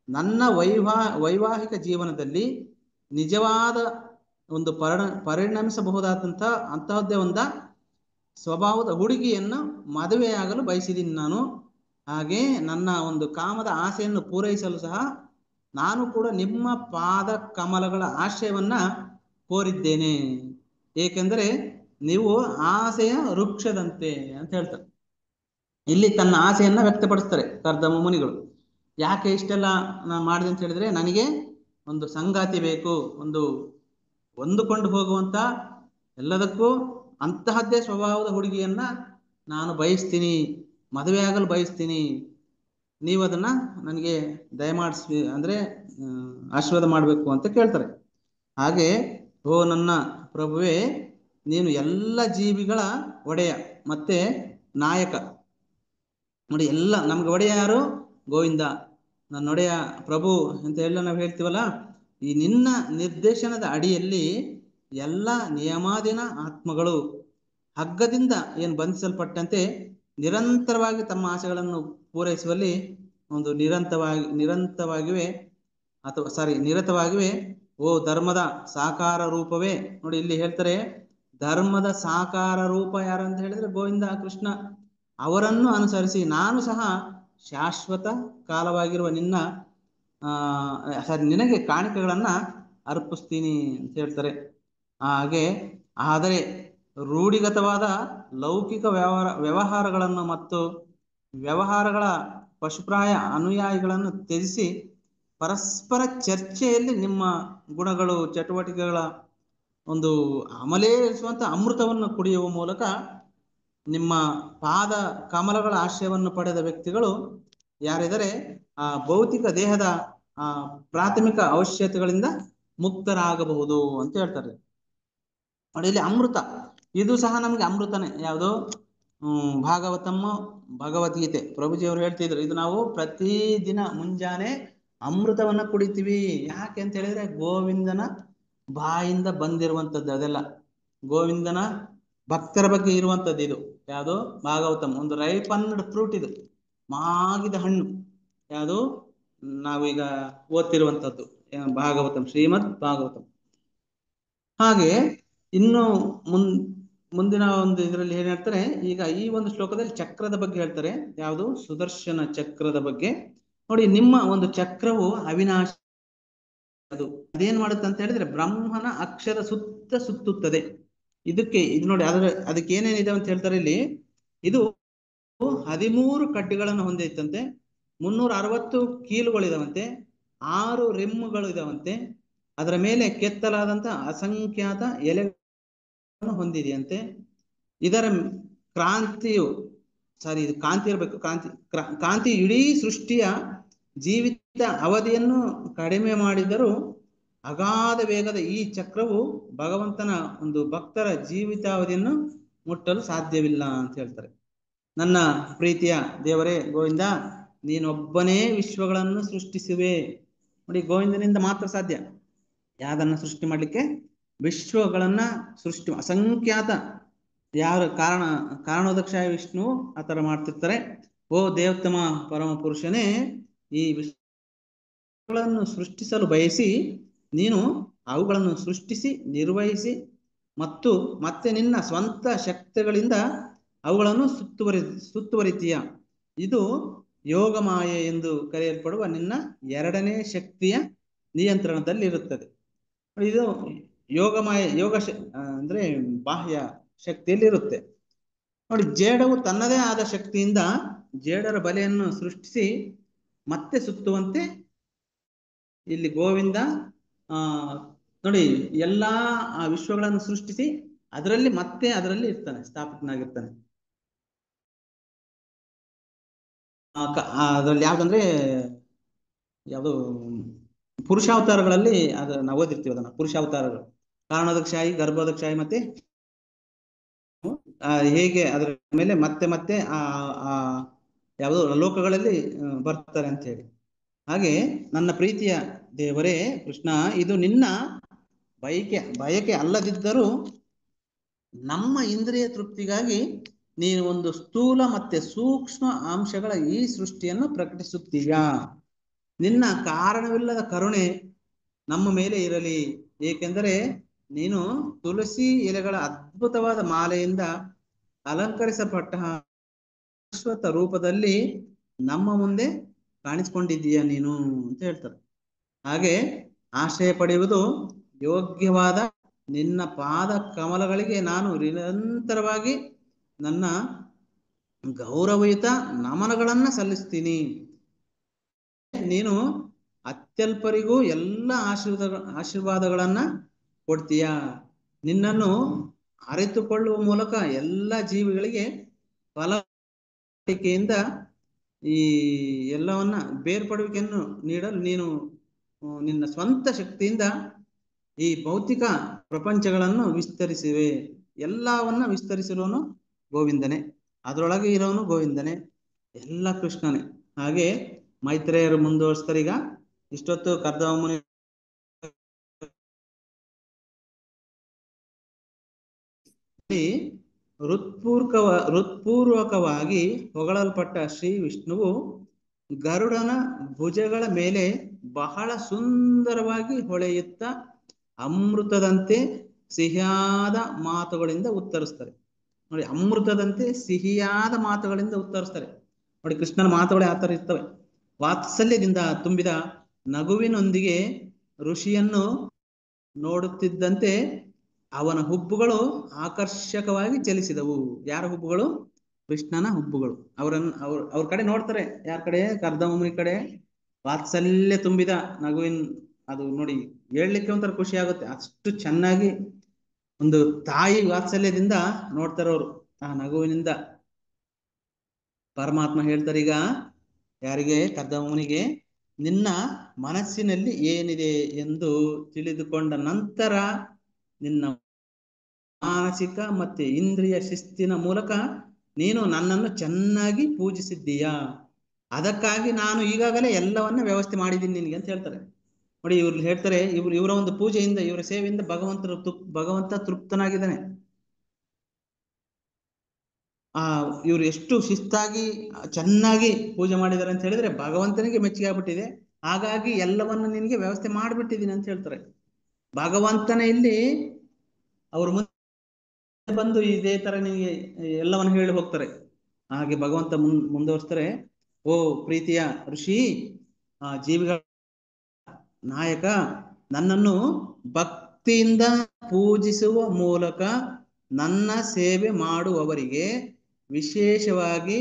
ನನ್ನ ವೈವಾಹಿಕ ಜೀವನದಲ್ಲಿ ನಿಜವಾದ ಒಂದು ಪರಿಣಮಿಸಬಹುದಾದಂಥ ಅಂತಹದ್ದೇ ಒಂದು ಸ್ವಭಾವದ ಹುಡುಗಿಯನ್ನು ಮದುವೆಯಾಗಲು ಬಯಸಿದ್ದೀನಿ ನಾನು. ಹಾಗೆ ನನ್ನ ಒಂದು ಕಾಮದ ಆಸೆಯನ್ನು ಪೂರೈಸಲು ಸಹ ನಾನು ಕೂಡ ನಿಮ್ಮ ಪಾದ ಕಮಲಗಳ ಆಶ್ರಯವನ್ನ ಕೋರಿದ್ದೇನೆ, ಏಕೆಂದರೆ ನೀವು ಆಸೆಯ ವೃಕ್ಷದಂತೆ ಅಂತ ಹೇಳ್ತಾರೆ. ಇಲ್ಲಿ ತನ್ನ ಆಸೆಯನ್ನ ವ್ಯಕ್ತಪಡಿಸ್ತಾರೆ ಕರ್ದಮ ಮುನಿಗಳು. ಯಾಕೆ ಇಷ್ಟೆಲ್ಲ ನಾನು ಮಾಡಿದೆ ಅಂತ ಹೇಳಿದ್ರೆ, ನನಗೆ ಒಂದು ಸಂಗಾತಿ ಬೇಕು, ಒಂದು ಹೊಂದಿಕೊಂಡು ಹೋಗುವಂತ ಎಲ್ಲದಕ್ಕೂ ಅಂತಹದ್ದೇ ಸ್ವಭಾವದ ಹುಡುಗಿಯನ್ನ ನಾನು ಬಯಸ್ತೀನಿ, ಮದುವೆಯಾಗಲು ಬಯಸ್ತೀನಿ, ನೀವು ಅದನ್ನ ನನಗೆ ದಯಮಾಡಿಸಿ ಅಂದ್ರೆ ಆಶೀರ್ವಾದ ಮಾಡಬೇಕು ಅಂತ ಕೇಳ್ತಾರೆ. ಹಾಗೆ ಓ ನನ್ನ ಪ್ರಭುವೇ, ನೀನು ಎಲ್ಲ ಜೀವಿಗಳ ಒಡೆಯ ಮತ್ತೆ ನಾಯಕ. ನೋಡಿ, ಎಲ್ಲ ನಮ್ಗೆ ಒಡೆಯ ಯಾರು? ಗೋವಿಂದ, ನನ್ನ ಒಡೆಯ ಪ್ರಭು ಅಂತ ಎಲ್ಲ ನಾವು ಹೇಳ್ತೀವಲ್ಲ. ಈ ನಿನ್ನ ನಿರ್ದೇಶನದ ಅಡಿಯಲ್ಲಿ ಎಲ್ಲ ನಿಯಮಾಧೀನ ಆತ್ಮಗಳು ಹಗ್ಗದಿಂದ ಏನು ಬಂಧಿಸಲ್ಪಟ್ಟಂತೆ ನಿರಂತರವಾಗಿ ತಮ್ಮ ಆಸೆಗಳನ್ನು ಪೂರೈಸುವಲ್ಲಿ ಒಂದು ನಿರತವಾಗಿವೆ. ಓ ಧರ್ಮದ ಸಾಕಾರ ರೂಪವೇ. ನೋಡಿ, ಇಲ್ಲಿ ಹೇಳ್ತಾರೆ ಧರ್ಮದ ಸಾಕಾರ ರೂಪ ಯಾರು ಅಂತ ಹೇಳಿದ್ರೆ ಗೋವಿಂದ ಕೃಷ್ಣ. ಅವರನ್ನು ಅನುಸರಿಸಿ ನಾನು ಸಹ ಶಾಶ್ವತ ಕಾಲವಾಗಿರುವ ನಿನಗೆ ಕಾಣಿಕೆಗಳನ್ನ ಅರ್ಪಿಸ್ತೀನಿ ಅಂತ ಹೇಳ್ತಾರೆ. ಹಾಗೆ ಆದರೆ ರೂಢಿಗತವಾದ ಲೌಕಿಕ ವ್ಯವಹಾರಗಳನ್ನು ಮತ್ತು ವ್ಯವಹಾರಗಳ ಪಶುಪ್ರಾಯ ಅನುಯಾಯಿಗಳನ್ನು ತ್ಯಜಿಸಿ ಪರಸ್ಪರ ಚರ್ಚೆಯಲ್ಲಿ ನಿಮ್ಮ ಗುಣಗಳು ಚಟುವಟಿಕೆಗಳ ಒಂದು ಅಮಲೇರಿಸುವಂತ ಅಮೃತವನ್ನು ಕುಡಿಯುವ ಮೂಲಕ ನಿಮ್ಮ ಪಾದ ಕಮಲಗಳ ಆಶ್ರಯವನ್ನು ಪಡೆದ ವ್ಯಕ್ತಿಗಳು ಯಾರಿದ್ದಾರೆ ಆ ಭೌತಿಕ ದೇಹದ ಪ್ರಾಥಮಿಕ ಅವಶ್ಯಕತೆಗಳಿಂದ ಮುಕ್ತರಾಗಬಹುದು ಅಂತ ಹೇಳ್ತಾರೆ. ನೋಡಿ, ಇಲ್ಲಿ ಅಮೃತ, ಇದು ಸಹ ನಮ್ಗೆ ಅಮೃತನೇ. ಯಾವುದು? ಭಾಗವತಮ್ಮ ಭಗವದ್ಗೀತೆ ಪ್ರಭುಜಿಯವರು ಹೇಳ್ತಿದ್ರು, ಇದು ನಾವು ಪ್ರತಿದಿನ ಮುಂಜಾನೆ ಅಮೃತವನ್ನ ಕುಡಿತೀವಿ. ಯಾಕೆ ಅಂತ ಹೇಳಿದ್ರೆ ಗೋವಿಂದನ ಬಾಯಿಂದ ಬಂದಿರುವಂತದ್ದು ಅದೆಲ್ಲ, ಗೋವಿಂದನ ಭಕ್ತರ ಬಗ್ಗೆ ಇರುವಂತದ್ದು ಇದು. ಯಾವುದು? ಭಾಗವತಂ, ಒಂದು ರೈಪನ್ಡ್ ಫ್ರೂಟ್, ಇದು ಮಾಗಿದ ಹಣ್ಣು. ಯಾವುದು? ನಾವೀಗ ಓದ್ತಿರುವಂತದ್ದು ಭಾಗವತಂ, ಶ್ರೀಮದ್ ಭಾಗವತಂ. ಹಾಗೆ ಇನ್ನು ಮುಂದಿನ ಒಂದು ಇದರಲ್ಲಿ ಏನ್ ಹೇಳ್ತಾರೆ, ಈಗ ಈ ಒಂದು ಶ್ಲೋಕದಲ್ಲಿ ಚಕ್ರದ ಬಗ್ಗೆ ಹೇಳ್ತಾರೆ. ಯಾವುದು? ಸುದರ್ಶನ ಚಕ್ರದ ಬಗ್ಗೆ. ನೋಡಿ, ನಿಮ್ಮ ಒಂದು ಚಕ್ರವು ಅವಿನಾಶಿ. ಅದೇನ್ ಮಾಡುತ್ತೆ ಅಂತ ಹೇಳಿದ್ರೆ ಬ್ರಹ್ಮನ ಅಕ್ಷರ ಸುತ್ತುತ್ತದೆ. ಇದು ನೋಡಿ, ಅದಕ್ಕೆ ಏನೇನಿದೆ ಅಂತ ಹೇಳ್ತಾರೆ ಇಲ್ಲಿ. ಇದು 13 ಕಡ್ಡಿಗಳನ್ನು ಹೊಂದಿತ್ತಂತೆ, 360 ಕೀಲುಗಳಿದಾವಂತೆ, 6 ರಿಮ್ಮುಗಳು ಇದಾವಂತೆ, ಅದರ ಮೇಲೆ ಕೆತ್ತಲಾದಂತ ಅಸಂಖ್ಯಾತ ಎಲೆಗಳನ್ನು ಹೊಂದಿದೆಯಂತೆ. ಇದರ ಕ್ರಾಂತಿಯು ಇದು ಕಾಂತಿ ಇರಬೇಕು, ಕಾಂತಿ ಇಡೀ ಸೃಷ್ಟಿಯ ಜೀವಿತ ಅವಧಿಯನ್ನು ಕಡಿಮೆ ಮಾಡಿದರೂ ಅಗಾಧ ವೇಗದ ಈ ಚಕ್ರವು ಭಗವಂತನ ಒಂದು ಭಕ್ತರ ಜೀವಿತಾವಧಿಯನ್ನು ಮುಟ್ಟಲು ಸಾಧ್ಯವಿಲ್ಲ ಅಂತ ಹೇಳ್ತಾರೆ. ನನ್ನ ಪ್ರೀತಿಯ ದೇವರೇ ಗೋವಿಂದ, ನೀನೊಬ್ಬನೇ ವಿಶ್ವಗಳನ್ನು ಸೃಷ್ಟಿಸುವೆ. ನೋಡಿ, ಗೋವಿಂದನಿಂದ ಮಾತ್ರ ಸಾಧ್ಯ ಯಾವ್ದನ್ನ ಸೃಷ್ಟಿ ಮಾಡ್ಲಿಕ್ಕೆ. ವಿಶ್ವಗಳನ್ನ ಸೃಷ್ಟಿ ಅಸಂಖ್ಯಾತ ಯಾರು ಕಾರಣೋದಕ್ಷಾಯ ವಿಷ್ಣು ಆತರ ಮಾಡ್ತಿರ್ತಾರೆ. ಓ ದೇವೋತ್ತಮ ಪರಮ ಪುರುಷನೇ, ಈ ವಿಶ್ವಗಳನ್ನು ಸೃಷ್ಟಿಸಲು ಬಯಸಿ ನೀನು ಅವುಗಳನ್ನು ಸೃಷ್ಟಿಸಿ ನಿರ್ವಹಿಸಿ ಮತ್ತು ಮತ್ತೆ ನಿನ್ನ ಸ್ವಂತ ಶಕ್ತಿಗಳಿಂದ ಅವುಗಳನ್ನು ಸುತ್ತುವರಿತೀಯ. ಇದು ಯೋಗ ಮಾಯೆ ಎಂದು ಕರೆಯಲ್ಪಡುವ ನಿನ್ನ ಎರಡನೇ ಶಕ್ತಿಯ ನಿಯಂತ್ರಣದಲ್ಲಿರುತ್ತದೆ. ಇದು ಯೋಗ ಮಾಯೆ, ಅಂದ್ರೆ ಬಾಹ್ಯ ಶಕ್ತಿಯಲ್ಲಿ ಇರುತ್ತೆ. ನೋಡಿ, ಜೇಡವು ತನ್ನದೇ ಆದ ಶಕ್ತಿಯಿಂದ ಜೇಡರ ಬಲೆಯನ್ನು ಸೃಷ್ಟಿಸಿ ಮತ್ತೆ ಸುತ್ತುವಂತೆ ಇಲ್ಲಿ ಗೋವಿಂದ ನೋಡಿ ಎಲ್ಲಾ ಆ ವಿಶ್ವಗಳನ್ನು ಸೃಷ್ಟಿಸಿ ಅದರಲ್ಲಿ ಇರ್ತಾನೆ, ಸ್ಥಾಪಿತನಾಗಿರ್ತಾನೆ. ಅದ್ರಲ್ಲಿ ಯಾವ್ದಂದ್ರೆ ಯಾವುದು ಪುರುಷಾವತಾರಗಳಲ್ಲಿ ನಾವು ಓದಿರ್ತೀವಿ ಅದನ್ನ. ಪುರುಷಾವತಾರಗಳು ಕಾರಣೋದಕ್ಷಾಯಿ, ಗರ್ಭೋದಕ್ಷಾಯಿ ಮತ್ತೆ ಹೇಗೆ ಅದರ ಮೇಲೆ ಮತ್ತೆ ಮತ್ತೆ ಯಾವುದು ಲೋಕಗಳಲ್ಲಿ ಬರ್ತಾರೆ ಅಂತ ಹೇಳಿ. ಹಾಗೆ ನನ್ನ ಪ್ರೀತಿಯ ದೇವರೇ ಕೃಷ್ಣ, ಇದು ನಿನ್ನ ಬಯಕೆ ಅಲ್ಲದಿದ್ದರೂ ನಮ್ಮ ಇಂದ್ರಿಯ ತೃಪ್ತಿಗಾಗಿ ನೀನು ಒಂದು ಸ್ಥೂಲ ಮತ್ತೆ ಸೂಕ್ಷ್ಮ ಅಂಶಗಳ ಈ ಸೃಷ್ಟಿಯನ್ನು ಪ್ರಕಟಿಸುತ್ತೀಯಾ. ನಿನ್ನ ಕಾರಣವಿಲ್ಲದ ಕರುಣೆ ನಮ್ಮ ಮೇಲೆ ಇರಲಿ, ಏಕೆಂದರೆ ನೀನು ತುಳಸಿ ಎಲೆಗಳ ಅದ್ಭುತವಾದ ಮಾಲೆಯಿಂದ ಅಲಂಕರಿಸಲ್ಪಟ್ಟ ಶಾಶ್ವತ ರೂಪದಲ್ಲಿ ನಮ್ಮ ಮುಂದೆ ಕಾಣಿಸ್ಕೊಂಡಿದ್ದೀಯ ನೀನು ಅಂತ ಹೇಳ್ತಾರೆ. ಹಾಗೆ ಆಶ್ರಯ ಪಡೆಯುವುದು ಯೋಗ್ಯವಾದ ನಿನ್ನ ಪಾದ ಕಮಲಗಳಿಗೆ ನಾನು ನಿರಂತರವಾಗಿ ನನ್ನ ಗೌರವಯುತ ನಮನಗಳನ್ನ ಸಲ್ಲಿಸ್ತೀನಿ. ನೀನು ಅತ್ಯಲ್ಪರಿಗೂ ಎಲ್ಲ ಆಶೀರ್ವಾದಗಳನ್ನ ಕೊಡ್ತೀಯ. ನಿನ್ನನ್ನು ಅರಿತುಕೊಳ್ಳುವ ಮೂಲಕ ಎಲ್ಲ ಜೀವಿಗಳಿಗೆ ಫಲಟಿಕೆಯಿಂದ ಈ ಎಲ್ಲವನ್ನ ಬೇರ್ಪಡುವಿಕೆಯನ್ನು ನೀಡಲು ನೀನು ನಿನ್ನ ಸ್ವಂತ ಶಕ್ತಿಯಿಂದ ಈ ಭೌತಿಕ ಪ್ರಪಂಚಗಳನ್ನು ವಿಸ್ತರಿಸಿವೆ. ಎಲ್ಲವನ್ನ ವಿಸ್ತರಿಸಿರೋನು ಗೋವಿಂದನೇ, ಅದರೊಳಗೆ ಇರೋನು ಗೋವಿಂದನೇ, ಎಲ್ಲ ಕೃಷ್ಣನೇ. ಹಾಗೆ ಮೈತ್ರೇಯರು ಮುಂದುವರಿಸ್ತಾರೀಗ. ಇಷ್ಟೊತ್ತು ಕರ್ದಮ ಮುನಿ ಹೃತ್ಪೂರ್ವಕವಾಗಿ ಹೊಗಳಲ್ಪಟ್ಟ ಶ್ರೀ ವಿಷ್ಣುವು ಗರುಡನ ಭುಜಗಳ ಮೇಲೆ ಬಹಳ ಸುಂದರವಾಗಿ ಹೊಳೆಯುತ್ತ ಅಮೃತದಂತೆ ಸಿಹಿಯಾದ ಮಾತುಗಳಿಂದ ಉತ್ತರಿಸ್ತಾರೆ. ನೋಡಿ, ಅಮೃತದಂತೆ ಸಿಹಿಯಾದ ಮಾತುಗಳಿಂದ ಉತ್ತರಿಸ್ತಾರೆ. ನೋಡಿ, ಕೃಷ್ಣನ ಮಾತುಗಳು ಯಾವ ತರ ಇರ್ತವೆ. ವಾತ್ಸಲ್ಯದಿಂದ ತುಂಬಿದ ನಗುವಿನೊಂದಿಗೆ ಋಷಿಯನ್ನು ನೋಡುತ್ತಿದ್ದಂತೆ ಅವನ ಹುಬ್ಬುಗಳು ಆಕರ್ಷಕವಾಗಿ ಚಲಿಸಿದವು. ಯಾರ ಹುಬ್ಬುಗಳು? ಕೃಷ್ಣನ ಹುಬ್ಬುಗಳು. ಅವ್ರ ಕಡೆ ನೋಡ್ತಾರೆ. ಯಾರ ಕಡೆ? ಕರ್ದಮುನಿ ಕಡೆ. ವಾತ್ಸಲ್ಯ ತುಂಬಿದ ನಗುವಿನ ಅದು ನೋಡಿ ಹೇಳಲಿಕ್ಕೆ ಒಂಥರ ಖುಷಿ ಆಗುತ್ತೆ. ಅಷ್ಟು ಚೆನ್ನಾಗಿ ಒಂದು ತಾಯಿ ವಾತ್ಸಲ್ಯದಿಂದ ನೋಡ್ತಾರೆ ಅವರು. ಆ ನಗುವಿನಿಂದ ಪರಮಾತ್ಮ ಹೇಳ್ತಾರೆ ಈಗ ಯಾರಿಗೆ? ಕರ್ದಮುನಿಗೆ, ನಿನ್ನ ಮನಸ್ಸಿನಲ್ಲಿ ಏನಿದೆ ಎಂದು ತಿಳಿದುಕೊಂಡ ನಂತರ ನಿನ್ನ ಮಾನಸಿಕ ಮತ್ತೆ ಇಂದ್ರಿಯ ಶಿಸ್ತಿನ ಮೂಲಕ ನೀನು ನನ್ನನ್ನು ಚೆನ್ನಾಗಿ ಪೂಜಿಸಿದ್ದೀಯಾ. ಅದಕ್ಕಾಗಿ ನಾನು ಈಗಾಗಲೇ ಎಲ್ಲವನ್ನ ವ್ಯವಸ್ಥೆ ಮಾಡಿದ್ದೀನಿ ನಿನಗೆ ಅಂತ ಹೇಳ್ತಾರೆ. ನೋಡಿ, ಇವ್ರು ಹೇಳ್ತಾರೆ, ಇವರ ಒಂದು ಪೂಜೆಯಿಂದ, ಇವರ ಸೇವೆಯಿಂದ ಭಗವಂತ ತೃಪ್ತನಾಗಿದ್ದಾನೆ. ಇವ್ರು ಎಷ್ಟು ಶಿಸ್ತಾಗಿ ಚೆನ್ನಾಗಿ ಪೂಜೆ ಮಾಡಿದ್ದಾರೆ ಅಂತ ಹೇಳಿದ್ರೆ ಭಗವಂತನಿಗೆ ಮೆಚ್ಚುಗೆ ಆಗ್ಬಿಟ್ಟಿದೆ. ಹಾಗಾಗಿ ಎಲ್ಲವನ್ನು ನಿನಗೆ ವ್ಯವಸ್ಥೆ ಮಾಡಿಬಿಟ್ಟಿದ್ದೀನಿ ಅಂತ ಹೇಳ್ತಾರೆ. ಭಗವಂತನ ಇಲ್ಲಿ ಅವ್ರ ಮುಂದೆ ಬಂದು ಇದೇ ತರ ನಿನಗೆ ಎಲ್ಲವನ್ನು ಹೇಳಿ ಹೋಗ್ತಾರೆ. ಹಾಗೆ ಭಗವಂತ ಮುಂದುವರಿಸ್ತಾರೆ. ಓ ಪ್ರೀತಿಯ ಋಷಿ, ಜೀವಿಗಳ ನಾಯಕ, ನನ್ನನ್ನು ಭಕ್ತಿಯಿಂದ ಪೂಜಿಸುವ ಮೂಲಕ ನನ್ನ ಸೇವೆ ಮಾಡುವವರಿಗೆ, ವಿಶೇಷವಾಗಿ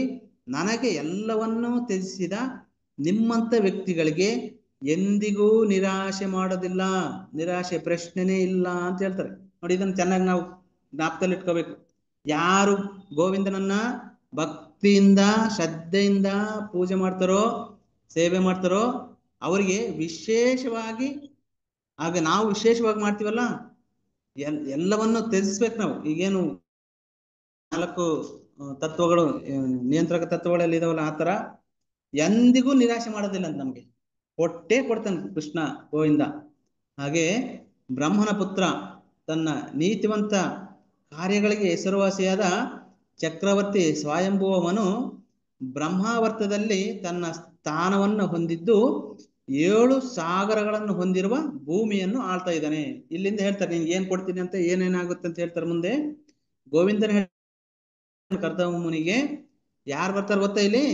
ನನಗೆ ಎಲ್ಲವನ್ನೂ ತ್ಯಜಿಸಿದ ನಿಮ್ಮಂತ ವ್ಯಕ್ತಿಗಳಿಗೆ ಎಂದಿಗೂ ನಿರಾಶೆ ಮಾಡೋದಿಲ್ಲ. ನಿರಾಶೆ ಪ್ರಶ್ನೆನೇ ಇಲ್ಲ ಅಂತ ಹೇಳ್ತಾರೆ. ನೋಡಿ, ಇದನ್ನು ಚೆನ್ನಾಗಿ ನಾವು ಜ್ಞಾಪಕದಲ್ಲಿ ಇಟ್ಕೋಬೇಕು. ಯಾರು ಗೋವಿಂದನನ್ನ ಭಕ್ತಿಯಿಂದ ಶ್ರದ್ಧೆಯಿಂದ ಪೂಜೆ ಮಾಡ್ತಾರೋ, ಸೇವೆ ಮಾಡ್ತಾರೋ ಅವರಿಗೆ ವಿಶೇಷವಾಗಿ, ಆಗ ನಾವು ವಿಶೇಷವಾಗಿ ಮಾಡ್ತೀವಲ್ಲ, ಎಲ್ಲವನ್ನು ತ್ಯಜಿಸ್ಬೇಕು ನಾವು. ಈಗೇನು 4 ತತ್ವಗಳು, ನಿಯಂತ್ರಕ ತತ್ವಗಳಲ್ಲಿ ಇದಾವಲ್ಲ, ಆ ತರ ಎಂದಿಗೂ ನಿರಾಶೆ ಮಾಡೋದಿಲ್ಲ ಅಂತ ನಮ್ಗೆ ಕೊಟ್ಟೇ ಕೊಡ್ತಾನೆ ಕೃಷ್ಣ ಗೋವಿಂದ. ಹಾಗೆ ಬ್ರಹ್ಮನ ಪುತ್ರ, ತನ್ನ ನೀತಿವಂತ ಕಾರ್ಯಗಳಿಗೆ ಹೆಸರುವಾಸಿಯಾದ ಚಕ್ರವರ್ತಿ ಸ್ವಯಂಭುವನು ಬ್ರಹ್ಮಾವರ್ತದಲ್ಲಿ ತನ್ನ ಸ್ಥಾನವನ್ನು ಹೊಂದಿದ್ದು 7 ಸಾಗರಗಳನ್ನು ಹೊಂದಿರುವ ಭೂಮಿಯನ್ನು ಆಳ್ತಾ ಇದ್ದಾನೆ. ಇಲ್ಲಿಂದ ಹೇಳ್ತಾರೆ, ನಿನ್ಗೆ ಏನ್ ಕೊಡ್ತೀನಿ ಅಂತ, ಏನೇನಾಗುತ್ತೆ ಅಂತ ಹೇಳ್ತಾರೆ ಮುಂದೆ. ಗೋವಿಂದನ ಕರ್ದಮ ಮುನಿಗೆ ಯಾರು ಬರ್ತಾರೆ ಗೊತ್ತಾ ಇಲ್ಲಿ?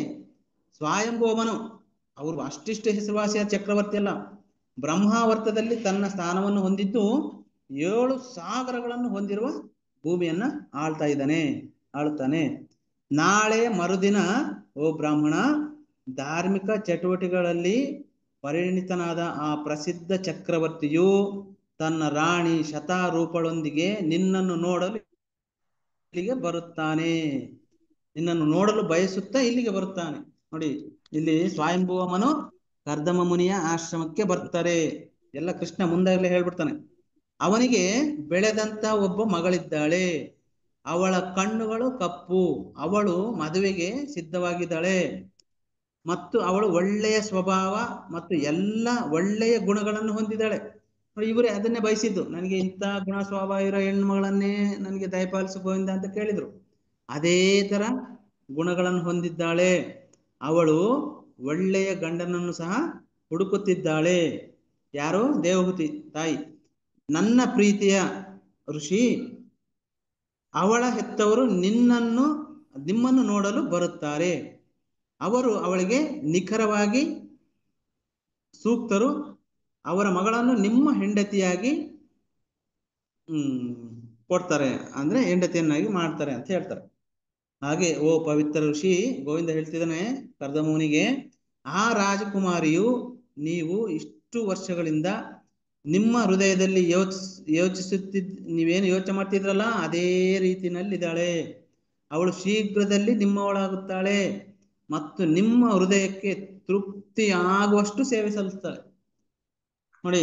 ಸ್ವಯಂಭುವನು. ಅವರು ಅಷ್ಟಿಷ್ಟು ಹೆಸರುವಾಸಿಯಾದ ಚಕ್ರವರ್ತಿ ಅಲ್ಲ, ಬ್ರಹ್ಮಾವರ್ತದಲ್ಲಿ ತನ್ನ ಸ್ಥಾನವನ್ನು ಹೊಂದಿದ್ದು 7 ಸಾಗರಗಳನ್ನು ಹೊಂದಿರುವ ಭೂಮಿಯನ್ನ ಆಳ್ತಾನೆ. ನಾಳೆ ಮರುದಿನ ಓ ಬ್ರಾಹ್ಮಣ, ಧಾರ್ಮಿಕ ಚಟುವಟಿಕೆಗಳಲ್ಲಿ ಪರಿಣಿತನಾದ ಆ ಪ್ರಸಿದ್ಧ ಚಕ್ರವರ್ತಿಯು ತನ್ನ ರಾಣಿ ಶತಾರೂಪಳೊಂದಿಗೆ ನಿನ್ನನ್ನು ನೋಡಲು ಇಲ್ಲಿಗೆ ಬರುತ್ತಾನೆ. ನಿನ್ನನ್ನು ನೋಡಲು ಬಯಸುತ್ತಾ ಇಲ್ಲಿಗೆ ಬರುತ್ತಾನೆ. ನೋಡಿ, ಇಲ್ಲಿ ಸ್ವಯಂಭುವಮನು ಕರ್ದಮ ಮುನಿಯ ಆಶ್ರಮಕ್ಕೆ ಬರ್ತಾರೆ. ಎಲ್ಲ ಕೃಷ್ಣ ಮುಂದಾಗಲೇ ಹೇಳ್ಬಿಡ್ತಾನೆ. ಅವನಿಗೆ ಬೆಳೆದಂತ ಒಬ್ಬ ಮಗಳಿದ್ದಾಳೆ. ಅವಳ ಕಣ್ಣುಗಳು ಕಪ್ಪು. ಅವಳು ಮದುವೆಗೆ ಸಿದ್ಧವಾಗಿದ್ದಾಳೆ ಮತ್ತು ಅವಳು ಒಳ್ಳೆಯ ಸ್ವಭಾವ ಮತ್ತು ಎಲ್ಲ ಒಳ್ಳೆಯ ಗುಣಗಳನ್ನು ಹೊಂದಿದ್ದಾಳೆ. ಇವರೇ ಅದನ್ನೇ ಬಯಸಿದ್ದು, ನನಗೆ ಇಂಥ ಗುಣ ಸ್ವಭಾವ ಇರೋ ಹೆಣ್ಣು ಮಗಳನ್ನೇ ನನಗೆ ದಯಪಾಲಿಸು ಗೋವಿಂದ ಅಂತ ಕೇಳಿದ್ರು. ಅದೇ ತರ ಗುಣಗಳನ್ನು ಹೊಂದಿದ್ದಾಳೆ. ಅವಳು ಒಳ್ಳೆಯ ಗಂಡನನ್ನು ಸಹ ಹುಡುಕುತ್ತಿದ್ದಾಳೆ. ಯಾರು? ದೇವಹೂತಿ ತಾಯಿ. ನನ್ನ ಪ್ರೀತಿಯ ಋಷಿ, ಅವಳ ಹೆತ್ತವರು ನಿಮ್ಮನ್ನು ನೋಡಲು ಬರುತ್ತಾರೆ. ಅವರು ಅವಳಿಗೆ ನಿಖರವಾಗಿ ಸೂಕ್ತರು. ಅವರ ಮಗಳನ್ನು ನಿಮ್ಮ ಹೆಂಡತಿಯಾಗಿ ಕೊಡ್ತಾರೆ, ಅಂದ್ರೆ ಹೆಂಡತಿಯನ್ನಾಗಿ ಮಾಡ್ತಾರೆ ಅಂತ ಹೇಳ್ತಾರೆ. ಹಾಗೆ ಓ ಪವಿತ್ರ ಋಷಿ, ಗೋವಿಂದ ಹೇಳ್ತಿದ್ದಾನೆ ಕರ್ದಮುನಿಗೆ, ಆ ರಾಜಕುಮಾರಿಯು ನೀವು ಇಷ್ಟು ವರ್ಷಗಳಿಂದ ನಿಮ್ಮ ಹೃದಯದಲ್ಲಿ ನೀವೇನು ಯೋಚನೆ ಮಾಡ್ತಿದ್ರಲ್ಲ ಅದೇ ರೀತಿನಲ್ಲಿದ್ದಾಳೆ. ಅವಳು ಶೀಘ್ರದಲ್ಲಿ ನಿಮ್ಮವಳಾಗುತ್ತಾಳೆ ಮತ್ತು ನಿಮ್ಮ ಹೃದಯಕ್ಕೆ ತೃಪ್ತಿ ಆಗುವಷ್ಟು ಸೇವೆ ಸಲ್ಲಿಸ್ತಾಳೆ. ನೋಡಿ,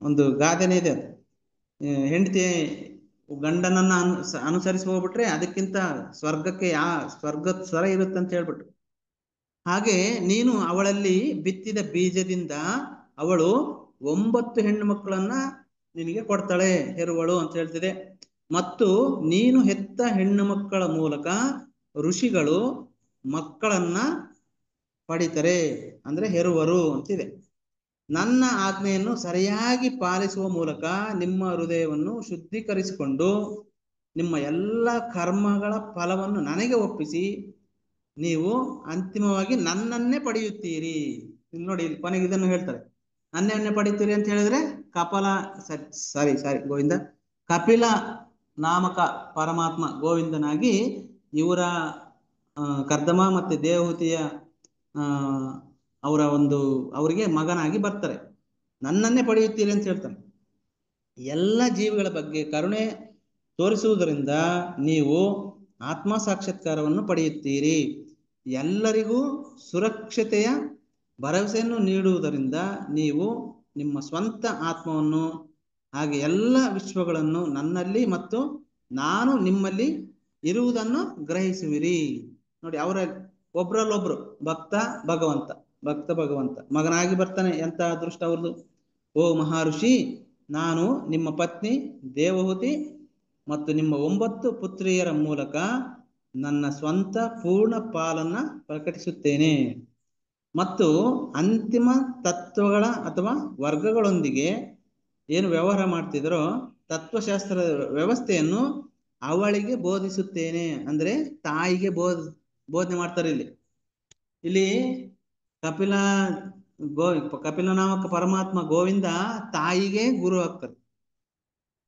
ಒಂದು ಗಾದೆನೇ ಇದೆ, ಹೆಂಡತಿ ಗಂಡನನ್ನ ಅನುಸರಿಸಿ ಹೋಗ್ಬಿಟ್ರೆ ಅದಕ್ಕಿಂತ ಸ್ವರ್ಗದ ಸ್ವರ ಇರುತ್ತೆ ಅಂತ ಹೇಳ್ಬಿಟ್ರು. ಹಾಗೆ ನೀನು ಅವಳಲ್ಲಿ ಬಿತ್ತಿದ ಬೀಜದಿಂದ ಅವಳು 9 ಹೆಣ್ಣು ಮಕ್ಕಳನ್ನ ನಿನಗೆ ಕೊಡ್ತಾಳೆ, ಹೆರುವಳು ಅಂತ ಹೇಳ್ತಿದೆ. ಮತ್ತು ನೀನು ಹೆತ್ತ ಹೆಣ್ಣು ಮಕ್ಕಳ ಮೂಲಕ ಋಷಿಗಳು ಮಕ್ಕಳನ್ನ ಪಡಿತಾರೆ, ಅಂದ್ರೆ ಹೆರುವರು ಅಂತಿದೆ. ನನ್ನ ಆಜ್ಞೆಯನ್ನು ಸರಿಯಾಗಿ ಪಾಲಿಸುವ ಮೂಲಕ ನಿಮ್ಮ ಹೃದಯವನ್ನು ಶುದ್ಧೀಕರಿಸಿಕೊಂಡು ನಿಮ್ಮ ಎಲ್ಲ ಕರ್ಮಗಳ ಫಲವನ್ನು ನನಗೆ ಒಪ್ಪಿಸಿ ನೀವು ಅಂತಿಮವಾಗಿ ನನ್ನನ್ನೇ ಪಡೆಯುತ್ತೀರಿ. ಇಲ್ಲಿ ನೋಡಿ, ಇಲ್ಲಿ ಕೊನೆಗೆ ಇದನ್ನು ಹೇಳ್ತಾರೆ, ನನ್ನನ್ನೇ ಪಡೆಯುತ್ತೀರಿ ಅಂತ ಹೇಳಿದ್ರೆ ಗೋವಿಂದ ಕಪಿಲ ನಾಮಕ ಪರಮಾತ್ಮ ಗೋವಿಂದನಾಗಿ ಇವರ ಕರ್ದಮ ಮತ್ತೆ ದೇವಹೂತಿಯ ಅವರಿಗೆ ಮಗನಾಗಿ ಬರ್ತಾರೆ. ನನ್ನನ್ನೇ ಪಡೆಯುತ್ತೀರಿ ಅಂತ ಹೇಳ್ತಾನೆ. ಎಲ್ಲ ಜೀವಿಗಳ ಬಗ್ಗೆ ಕರುಣೆ ತೋರಿಸುವುದರಿಂದ ನೀವು ಆತ್ಮ ಸಾಕ್ಷಾತ್ಕಾರವನ್ನು ಪಡೆಯುತ್ತೀರಿ. ಎಲ್ಲರಿಗೂ ಸುರಕ್ಷತೆಯ ಭರವಸೆಯನ್ನು ನೀಡುವುದರಿಂದ ನೀವು ನಿಮ್ಮ ಸ್ವಂತ ಆತ್ಮವನ್ನು ಹಾಗೆ ಎಲ್ಲ ವಿಶ್ವಗಳನ್ನು ನನ್ನಲ್ಲಿ ಮತ್ತು ನಾನು ನಿಮ್ಮಲ್ಲಿ ಇರುವುದನ್ನು ಗ್ರಹಿಸುವಿರಿ. ನೋಡಿ, ಅವರ ಒಬ್ರಲ್ಲೊಬ್ರು ಭಕ್ತ ಭಗವಂತ ಮಗನಾಗಿ ಬರ್ತಾನೆ. ಎಂತ ಅದೃಷ್ಟ ಅವ್ರದ್ದು. ಓ ಮಹರ್ಷಿ, ನಾನು ನಿಮ್ಮ ಪತ್ನಿ ದೇವಹೂತಿ ಮತ್ತು ನಿಮ್ಮ 9 ಪುತ್ರಿಯರ ಮೂಲಕ ನನ್ನ ಸ್ವಂತ ಪೂರ್ಣ ಪಾಲನ್ನ ಪ್ರಕಟಿಸುತ್ತೇನೆ ಮತ್ತು ಅಂತಿಮ ತತ್ವಗಳ ಅಥವಾ ವರ್ಗಗಳೊಂದಿಗೆ ಏನು ವ್ಯವಹಾರ ಮಾಡ್ತಿದ್ರೋ ತತ್ವಶಾಸ್ತ್ರದ ವ್ಯವಸ್ಥೆಯನ್ನು ಅವಳಿಗೆ ಬೋಧಿಸುತ್ತೇನೆ. ಅಂದ್ರೆ ತಾಯಿಗೆ ಬೋಧನೆ ಮಾಡ್ತಾರೆ. ಇಲ್ಲಿ ಕಪಿಲ ನಾಮಕ ಪರಮಾತ್ಮ ಗೋವಿಂದ ತಾಯಿಗೆ ಗುರು ಆಗ್ತಾರೆ.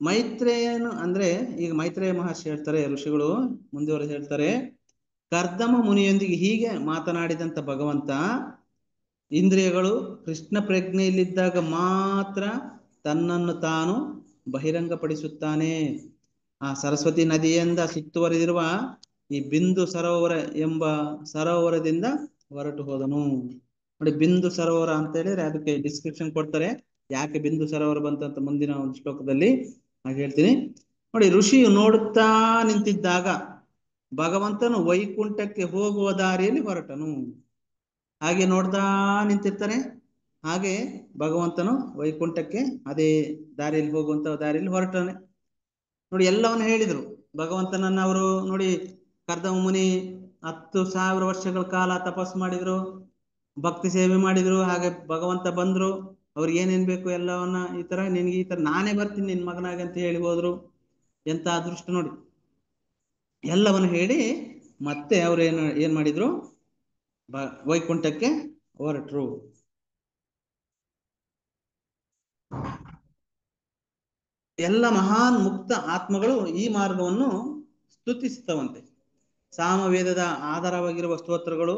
ಮೈತ್ರೇಯನು ಅಂದ್ರೆ, ಈಗ ಮೈತ್ರೇಯ ಮಹರ್ಷಿ ಹೇಳ್ತಾರೆ, ಋಷಿಗಳು ಮುಂದುವರೆದು ಹೇಳ್ತಾರೆ, ಕರ್ದಮ ಮುನಿಯೊಂದಿಗೆ ಹೀಗೆ ಮಾತನಾಡಿದಂತ ಭಗವಂತ ಇಂದ್ರಿಯಗಳು ಕೃಷ್ಣ ಪ್ರಜ್ಞೆಯಲ್ಲಿದ್ದಾಗ ಮಾತ್ರ ತನ್ನನ್ನು ತಾನು ಬಹಿರಂಗಪಡಿಸುತ್ತಾನೆ. ಆ ಸರಸ್ವತಿ ನದಿಯಿಂದ ಸುತ್ತುವರಿದಿರುವ ಈ ಬಿಂದು ಸರೋವರ ಎಂಬ ಸರೋವರದಿಂದ ಹೊರಟು ಹೋದನು. ನೋಡಿ, ಬಿಂದು ಸರೋವರ ಅಂತ ಹೇಳಿದ್ರೆ ಅದಕ್ಕೆ ಡಿಸ್ಕ್ರಿಪ್ಷನ್ ಕೊಡ್ತಾರೆ, ಯಾಕೆ ಬಿಂದು ಸರೋವರ ಬಂತಂತ ಮುಂದಿನ ಒಂದು ಶ್ಲೋಕದಲ್ಲಿ ಹಾಗೆ ಹೇಳ್ತೀನಿ. ನೋಡಿ, ಋಷಿಯು ನೋಡುತ್ತಾ ನಿಂತಿದ್ದಾಗ ಭಗವಂತನು ವೈಕುಂಠಕ್ಕೆ ಹೋಗುವ ದಾರಿಯಲ್ಲಿ ಹೊರಟನು. ಹಾಗೆ ನೋಡ್ತಾ ನಿಂತಿರ್ತಾನೆ, ಹಾಗೆ ಭಗವಂತನು ವೈಕುಂಠಕ್ಕೆ ಅದೇ ದಾರಿಯಲ್ಲಿ ಹೋಗುವಂತ ದಾರಿಯಲ್ಲಿ ಹೊರಟಾನೆ. ನೋಡಿ, ಎಲ್ಲವನ್ನು ಹೇಳಿದ್ರು ಭಗವಂತನನ್ನ ಅವರು. ನೋಡಿ, ಕರ್ದಮ ಮುನಿ 10,000 ವರ್ಷಗಳ ಕಾಲ ತಪಸ್ಸು ಮಾಡಿದ್ರು, ಭಕ್ತಿ ಸೇವೆ ಮಾಡಿದ್ರು. ಹಾಗೆ ಭಗವಂತ ಬಂದ್ರು, ಅವ್ರಿಗೆ ಏನೇನ್ ಬೇಕು ಎಲ್ಲವನ್ನ ಈ ತರ ನಿನ್ಗೆ ಈ ತರ ನಾನೇ ಬರ್ತೀನಿ ನಿನ್ ಮಗನಾಗ ಅಂತ ಹೇಳಿ ಹೋದ್ರು. ಎಂತ ಅದೃಷ್ಟ ನೋಡಿ. ಎಲ್ಲವನ್ನು ಹೇಳಿ ಮತ್ತೆ ಅವ್ರು ಏನ್ ಮಾಡಿದ್ರು, ವೈಕುಂಠಕ್ಕೆ ಹೊರಟ್ರು. ಎಲ್ಲ ಮಹಾನ್ ಮುಕ್ತ ಆತ್ಮಗಳು ಈ ಮಾರ್ಗವನ್ನು ಸ್ತುತಿಸುತ್ತವಂತೆ. ಸಾಮವೇದದ ಆಧಾರವಾಗಿರುವ ಸ್ತೋತ್ರಗಳು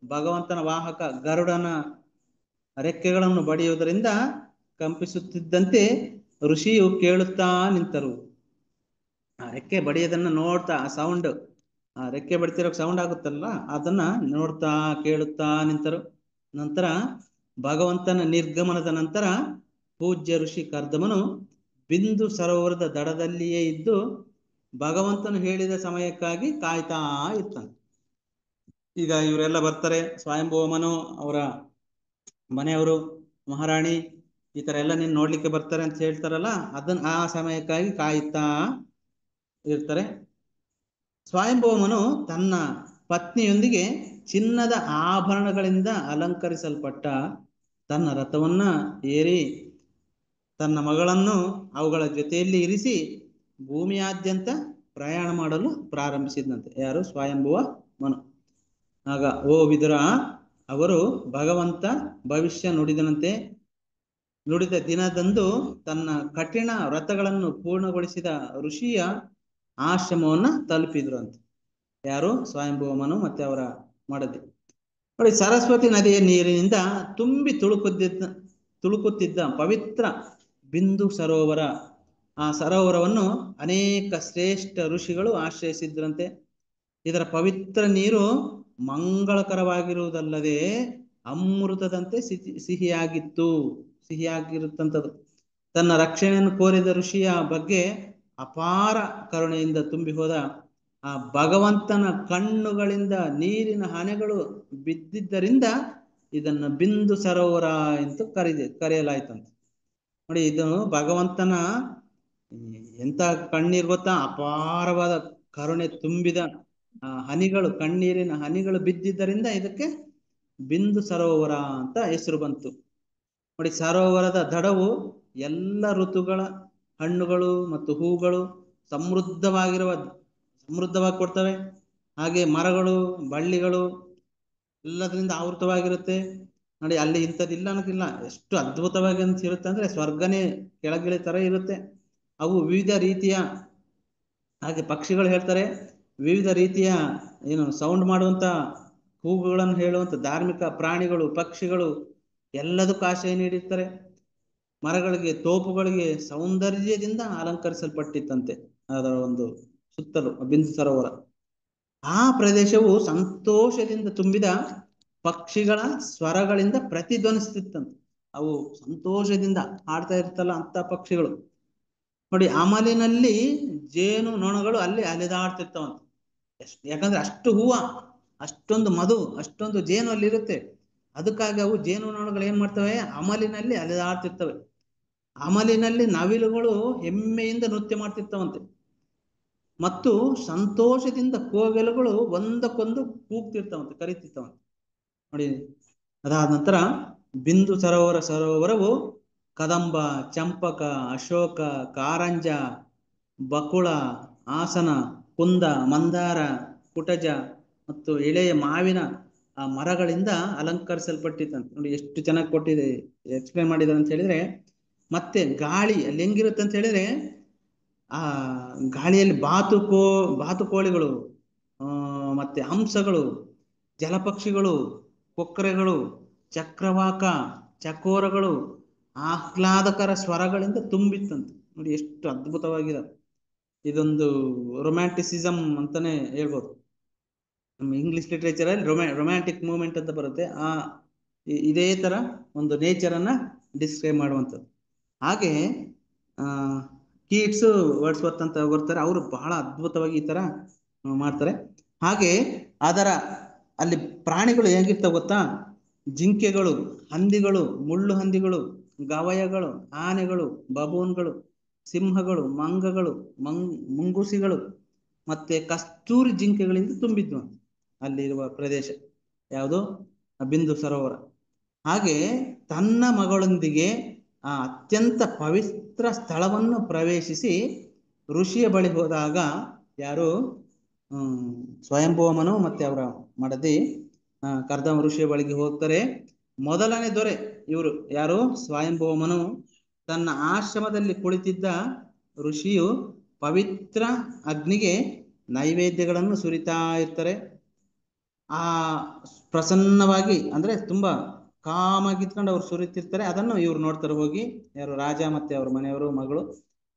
ಭಗವಂತನ ವಾಹಕ ಗರುಡನ ರೆಕ್ಕೆಗಳನ್ನು ಬಡಿಯುವುದರಿಂದ ಕಂಪಿಸುತ್ತಿದ್ದಂತೆ ಋಷಿಯು ಕೇಳುತ್ತಾ ನಿಂತರು. ಆ ರೆಕ್ಕೆ ಬಡಿಯೋದನ್ನ ನೋಡ್ತಾ, ಆ ಸೌಂಡ್, ಆ ರೆಕ್ಕೆ ಬಡಿತಿರೋ ಸೌಂಡ್ ಆಗುತ್ತಲ್ಲ, ಅದನ್ನ ನೋಡ್ತಾ ಕೇಳುತ್ತಾ ನಿಂತರು. ನಂತರ ಭಗವಂತನ ನಿರ್ಗಮನದ ನಂತರ ಪೂಜ್ಯ ಋಷಿ ಕರ್ದಮನು ಬಿಂದು ಸರೋವರದ ದಡದಲ್ಲಿಯೇ ಇದ್ದು ಭಗವಂತನು ಹೇಳಿದ ಸಮಯಕ್ಕಾಗಿ ಕಾಯ್ತಾ ಇರ್ತಾನೆ. ಈಗ ಇವರೆಲ್ಲ ಬರ್ತಾರೆ, ಸ್ವಯಂಭೂಮನು, ಅವರ ಮನೆಯವರು, ಮಹಾರಾಣಿ ಈ ತರ ಎಲ್ಲ ನೀನ್ ನೋಡ್ಲಿಕ್ಕೆ ಬರ್ತಾರೆ ಅಂತ ಹೇಳ್ತಾರಲ್ಲ, ಅದನ್ನ ಆ ಸಮಯಕ್ಕಾಗಿ ಕಾಯ್ತಾ ಇರ್ತಾರೆ. ಸ್ವಯಂಭೂಮನು ತನ್ನ ಪತ್ನಿಯೊಂದಿಗೆ ಚಿನ್ನದ ಆಭರಣಗಳಿಂದ ಅಲಂಕರಿಸಲ್ಪಟ್ಟ ತನ್ನ ರಥವನ್ನ ಏರಿ ತನ್ನ ಮಗಳನ್ನು ಅವುಗಳ ಜೊತೆಯಲ್ಲಿ ಇರಿಸಿ ಭೂಮಿಯಾದ್ಯಂತ ಪ್ರಯಾಣ ಮಾಡಲು ಪ್ರಾರಂಭಿಸಿದಂತೆ. ಯಾರು? ಸ್ವಯಂಭುವ ಮನು. ಆಗ, ಓ ವಿದುರ, ಅವರು ಭಗವಂತ ಭವಿಷ್ಯ ನುಡಿದ ದಿನದಂದು ತನ್ನ ಕಠಿಣ ವ್ರತಗಳನ್ನು ಪೂರ್ಣಗೊಳಿಸಿದ ಋಷಿಯ ಆಶ್ರಮವನ್ನ ತಲುಪಿದ್ರು ಅಂತ. ಯಾರು? ಸ್ವಯಂಭುವ ಮನು ಮತ್ತೆ ಅವರ ಮಡದಿ. ನೋಡಿ, ಸರಸ್ವತಿ ನದಿಯ ನೀರಿನಿಂದ ತುಂಬಿ ತುಳುಕುತ್ತಿದ್ದ ಪವಿತ್ರ ಬಿಂದು ಸರೋವರ. ಆ ಸರೋವರವನ್ನು ಅನೇಕ ಶ್ರೇಷ್ಠ ಋಷಿಗಳು ಆಶ್ರಯಿಸಿದ್ರಂತೆ. ಇದರ ಪವಿತ್ರ ನೀರು ಮಂಗಳಕರವಾಗಿರುವುದಲ್ಲದೆ ಅಮೃತದಂತೆ ಸಿಹಿಯಾಗಿರುತ್ತಂಥದ್ದು. ತನ್ನ ರಕ್ಷಣೆಯನ್ನು ಕೋರಿದ ಋಷಿಯ ಬಗ್ಗೆ ಅಪಾರ ಕರುಣೆಯಿಂದ ತುಂಬಿ ಹೋದ ಆ ಭಗವಂತನ ಕಣ್ಣುಗಳಿಂದ ನೀರಿನ ಹನಿಗಳು ಬಿದ್ದಿದ್ದರಿಂದ ಇದನ್ನು ಬಿಂದು ಸರೋವರ ಎಂದು ಕರೆಯಲಾಯ್ತಂತೆ. ನೋಡಿ, ಇದು ಭಗವಂತನ ಎಂತ ಕಣ್ಣೀರು ಗೊತ್ತಾ? ಅಪಾರವಾದ ಕರುಣೆ ತುಂಬಿದ ಹನಿಗಳು, ಕಣ್ಣೀರಿನ ಹನಿಗಳು ಬಿದ್ದಿದ್ದರಿಂದ ಇದಕ್ಕೆ ಬಿಂದು ಸರೋವರ ಅಂತ ಹೆಸರು ಬಂತು. ನೋಡಿ, ಸರೋವರದ ದಡವು ಎಲ್ಲ ಋತುಗಳ ಹಣ್ಣುಗಳು ಮತ್ತು ಹೂಗಳು ಸಮೃದ್ಧವಾಗಿ ಕೊಡ್ತವೆ. ಹಾಗೆ ಮರಗಳು, ಬಳ್ಳಿಗಳು ಎಲ್ಲದರಿಂದ ಆವೃತವಾಗಿರುತ್ತೆ. ನೋಡಿ, ಅಲ್ಲಿ ಇಂಥದ್ದಿಲ್ಲ ಅನ್ನೋದಿಲ್ಲ, ಎಷ್ಟು ಅದ್ಭುತವಾಗಿ ಅನ್ಸಿರುತ್ತೆ ಅಂದ್ರೆ ಸ್ವರ್ಗನೇ ಕೆಳಗಿಳಿ ತರ ಇರುತ್ತೆ. ಅವು ವಿವಿಧ ರೀತಿಯ, ಹಾಗೆ ಪಕ್ಷಿಗಳು ಹೇಳ್ತಾರೆ, ವಿವಿಧ ರೀತಿಯ ಸೌಂಡ್ ಮಾಡುವಂತ ಕೂಗುಗಳನ್ನು ಹೇಳುವಂತ ಧಾರ್ಮಿಕ ಪ್ರಾಣಿಗಳು, ಪಕ್ಷಿಗಳು ಎಲ್ಲದಕ್ಕೂ ಆಶ್ರಯ ನೀಡಿರ್ತಾರೆ. ಮರಗಳಿಗೆ, ತೋಪುಗಳಿಗೆ ಸೌಂದರ್ಯದಿಂದ ಅಲಂಕರಿಸಲ್ಪಟ್ಟಿತ್ತಂತೆ ಅದರ ಒಂದು ಸುತ್ತಲೂ ಬಿಂದು ಸರೋವರ. ಆ ಪ್ರದೇಶವು ಸಂತೋಷದಿಂದ ತುಂಬಿದ ಪಕ್ಷಿಗಳ ಸ್ವರಗಳಿಂದ ಪ್ರತಿಧ್ವನಿಸುತ್ತಿತ್ತಂತೆ. ಅವು ಸಂತೋಷದಿಂದ ಹಾಡ್ತಾ ಇರ್ತಲ್ಲ ಅಂತ ಪಕ್ಷಿಗಳು. ನೋಡಿ, ಅಮಲಿನಲ್ಲಿ ಜೇನು ನೊಣಗಳು ಅಲ್ಲಿ ಅಲೆದಾಡ್ತಿರ್ತಾವಂತೆ. ಯಾಕಂದ್ರೆ ಅಷ್ಟು ಹೂವ, ಅಷ್ಟೊಂದು ಮಧು, ಅಷ್ಟೊಂದು ಜೇನು ಅಲ್ಲಿ ಇರುತ್ತೆ. ಅದಕ್ಕಾಗಿ ಅವು ಜೇನು ನೊಣಗಳು ಏನ್ ಮಾಡ್ತವೆ, ಅಮಲಿನಲ್ಲಿ ಅಲೆದಾಡ್ತಿರ್ತವೆ. ಅಮಲಿನಲ್ಲಿ ನವಿಲುಗಳು ಹೆಮ್ಮೆಯಿಂದ ನೃತ್ಯ ಮಾಡ್ತಿರ್ತಾವಂತೆ. ಮತ್ತು ಸಂತೋಷದಿಂದ ಕೋಗಿಲೆಗಳು ಒಂದಕ್ಕೊಂದು ಕೂಗ್ತಿರ್ತಾವಂತೆ, ಕರೀತಿರ್ತಾವಂತೆ. ನೋಡಿ, ಅದಾದ ನಂತರ ಬಿಂದು ಸರೋವರವು ಕದಂಬ, ಚಂಪಕ, ಅಶೋಕ, ಕಾರಂಜ, ಬಕುಳ, ಆಸನ, ಕುಂದ, ಮಂದಾರ, ಕುಟಜ ಮತ್ತು ಎಳೆಯ ಮಾವಿನ ಆ ಮರಗಳಿಂದ ಅಲಂಕರಿಸಲ್ಪಟ್ಟಿತ್ತಂತೆ. ನೋಡಿ, ಎಷ್ಟು ಚೆನ್ನಾಗಿ ಕೊಟ್ಟಿದೆ, ಎಕ್ಸ್ಪ್ಲೇನ್ ಮಾಡಿದ್ದಾರೆ ಅಂತ ಹೇಳಿದ್ರೆ. ಮತ್ತೆ ಗಾಳಿ ಅಲ್ಲಿ ಹೆಂಗಿರುತ್ತೆ ಅಂತ ಹೇಳಿದ್ರೆ, ಆ ಗಾಳಿಯಲ್ಲಿ ಬಾತುಕೋಳಿಗಳು, ಮತ್ತೆ ಹಂಸಗಳು, ಜಲಪಕ್ಷಿಗಳು, ಕೊಕ್ಕರೆಗಳು, ಚಕ್ರವಾಕ, ಚಕೋರಗಳು ಆಹ್ಲಾದಕರ ಸ್ವರಗಳಿಂದ ತುಂಬಿತ್ತಂತೆ. ನೋಡಿ, ಎಷ್ಟು ಅದ್ಭುತವಾಗಿದೆ. ಇದೊಂದು ರೊಮ್ಯಾಂಟಿಸಿಸಮ್ ಅಂತಾನೆ ಹೇಳ್ಬೋದು. ನಮ್ಮ ಇಂಗ್ಲಿಷ್ ಲಿಟ್ರೇಚರ್ ಅಲ್ಲಿ ರೊಮ್ಯಾಂಟಿಕ್ ಮೂವ್ಮೆಂಟ್ ಅಂತ ಬರುತ್ತೆ. ಇದೇ ತರ ಒಂದು ನೇಚರನ್ನ ಡಿಸ್ಕ್ರೈಬ್ ಮಾಡುವಂಥದ್ದು. ಹಾಗೆ ಕೀಟ್ಸ್, ವರ್ಡ್ಸ್ವರ್ತ್ ಅಂತ ಬರ್ತಾರೆ, ಅವರು ಬಹಳ ಅದ್ಭುತವಾಗಿ ಈ ತರ ಮಾಡ್ತಾರೆ. ಹಾಗೆ ಅದರ ಅಲ್ಲಿ ಪ್ರಾಣಿಗಳು ಹೇಗಿರ್ತಾವ ಗೊತ್ತಾ? ಜಿಂಕೆಗಳು, ಹಂದಿಗಳು, ಮುಳ್ಳು ಹಂದಿಗಳು, ಗವಯಗಳು, ಆನೆಗಳು, ಬಬೂನ್ಗಳು, ಸಿಂಹಗಳು, ಮಂಗಗಳು, ಮುಂಗುಸಿಗಳು ಮತ್ತೆ ಕಸ್ತೂರಿ ಜಿಂಕೆಗಳಿಂದ ತುಂಬಿದ್ವು ಅಲ್ಲಿರುವ ಪ್ರದೇಶ. ಯಾವುದು? ಬಿಂದು ಸರೋವರ. ಹಾಗೆ ತನ್ನ ಮಗಳೊಂದಿಗೆ ಆ ಅತ್ಯಂತ ಪವಿತ್ರ ಸ್ಥಳವನ್ನು ಪ್ರವೇಶಿಸಿ ಋಷಿಯ ಬಳಿ ಹೋದಾಗ, ಯಾರು? ಸ್ವಯಂಭೂಮನು ಮತ್ತೆ ಅವರ ಮಡದಿ ಕರ್ದಮ ಋಷಿಯ ಬಳಿಗೆ ಹೋಗ್ತಾರೆ. ಮೊದಲನೇ ದೊರೆ ಇವರು ಯಾರು? ಸ್ವಯಂಭೂಮನು. ತನ್ನ ಆಶ್ರಮದಲ್ಲಿ ಕುಳಿತಿದ್ದ ಋಷಿಯು ಪವಿತ್ರ ಅಗ್ನಿಗೆ ನೈವೇದ್ಯಗಳನ್ನು ಸುರಿತಾ ಇರ್ತಾರೆ. ಆ ಪ್ರಸನ್ನವಾಗಿ, ಅಂದ್ರೆ ತುಂಬಾ ಕಾಮಾಗಿತ್ಕೊಂಡು ಅವ್ರು ಸುರಿತಿರ್ತಾರೆ. ಅದನ್ನು ಇವ್ರು ನೋಡ್ತಾರೆ ಹೋಗಿ, ಯಾರು? ರಾಜ ಮತ್ತೆ ಅವ್ರ ಮನೆಯವರು, ಮಗಳು.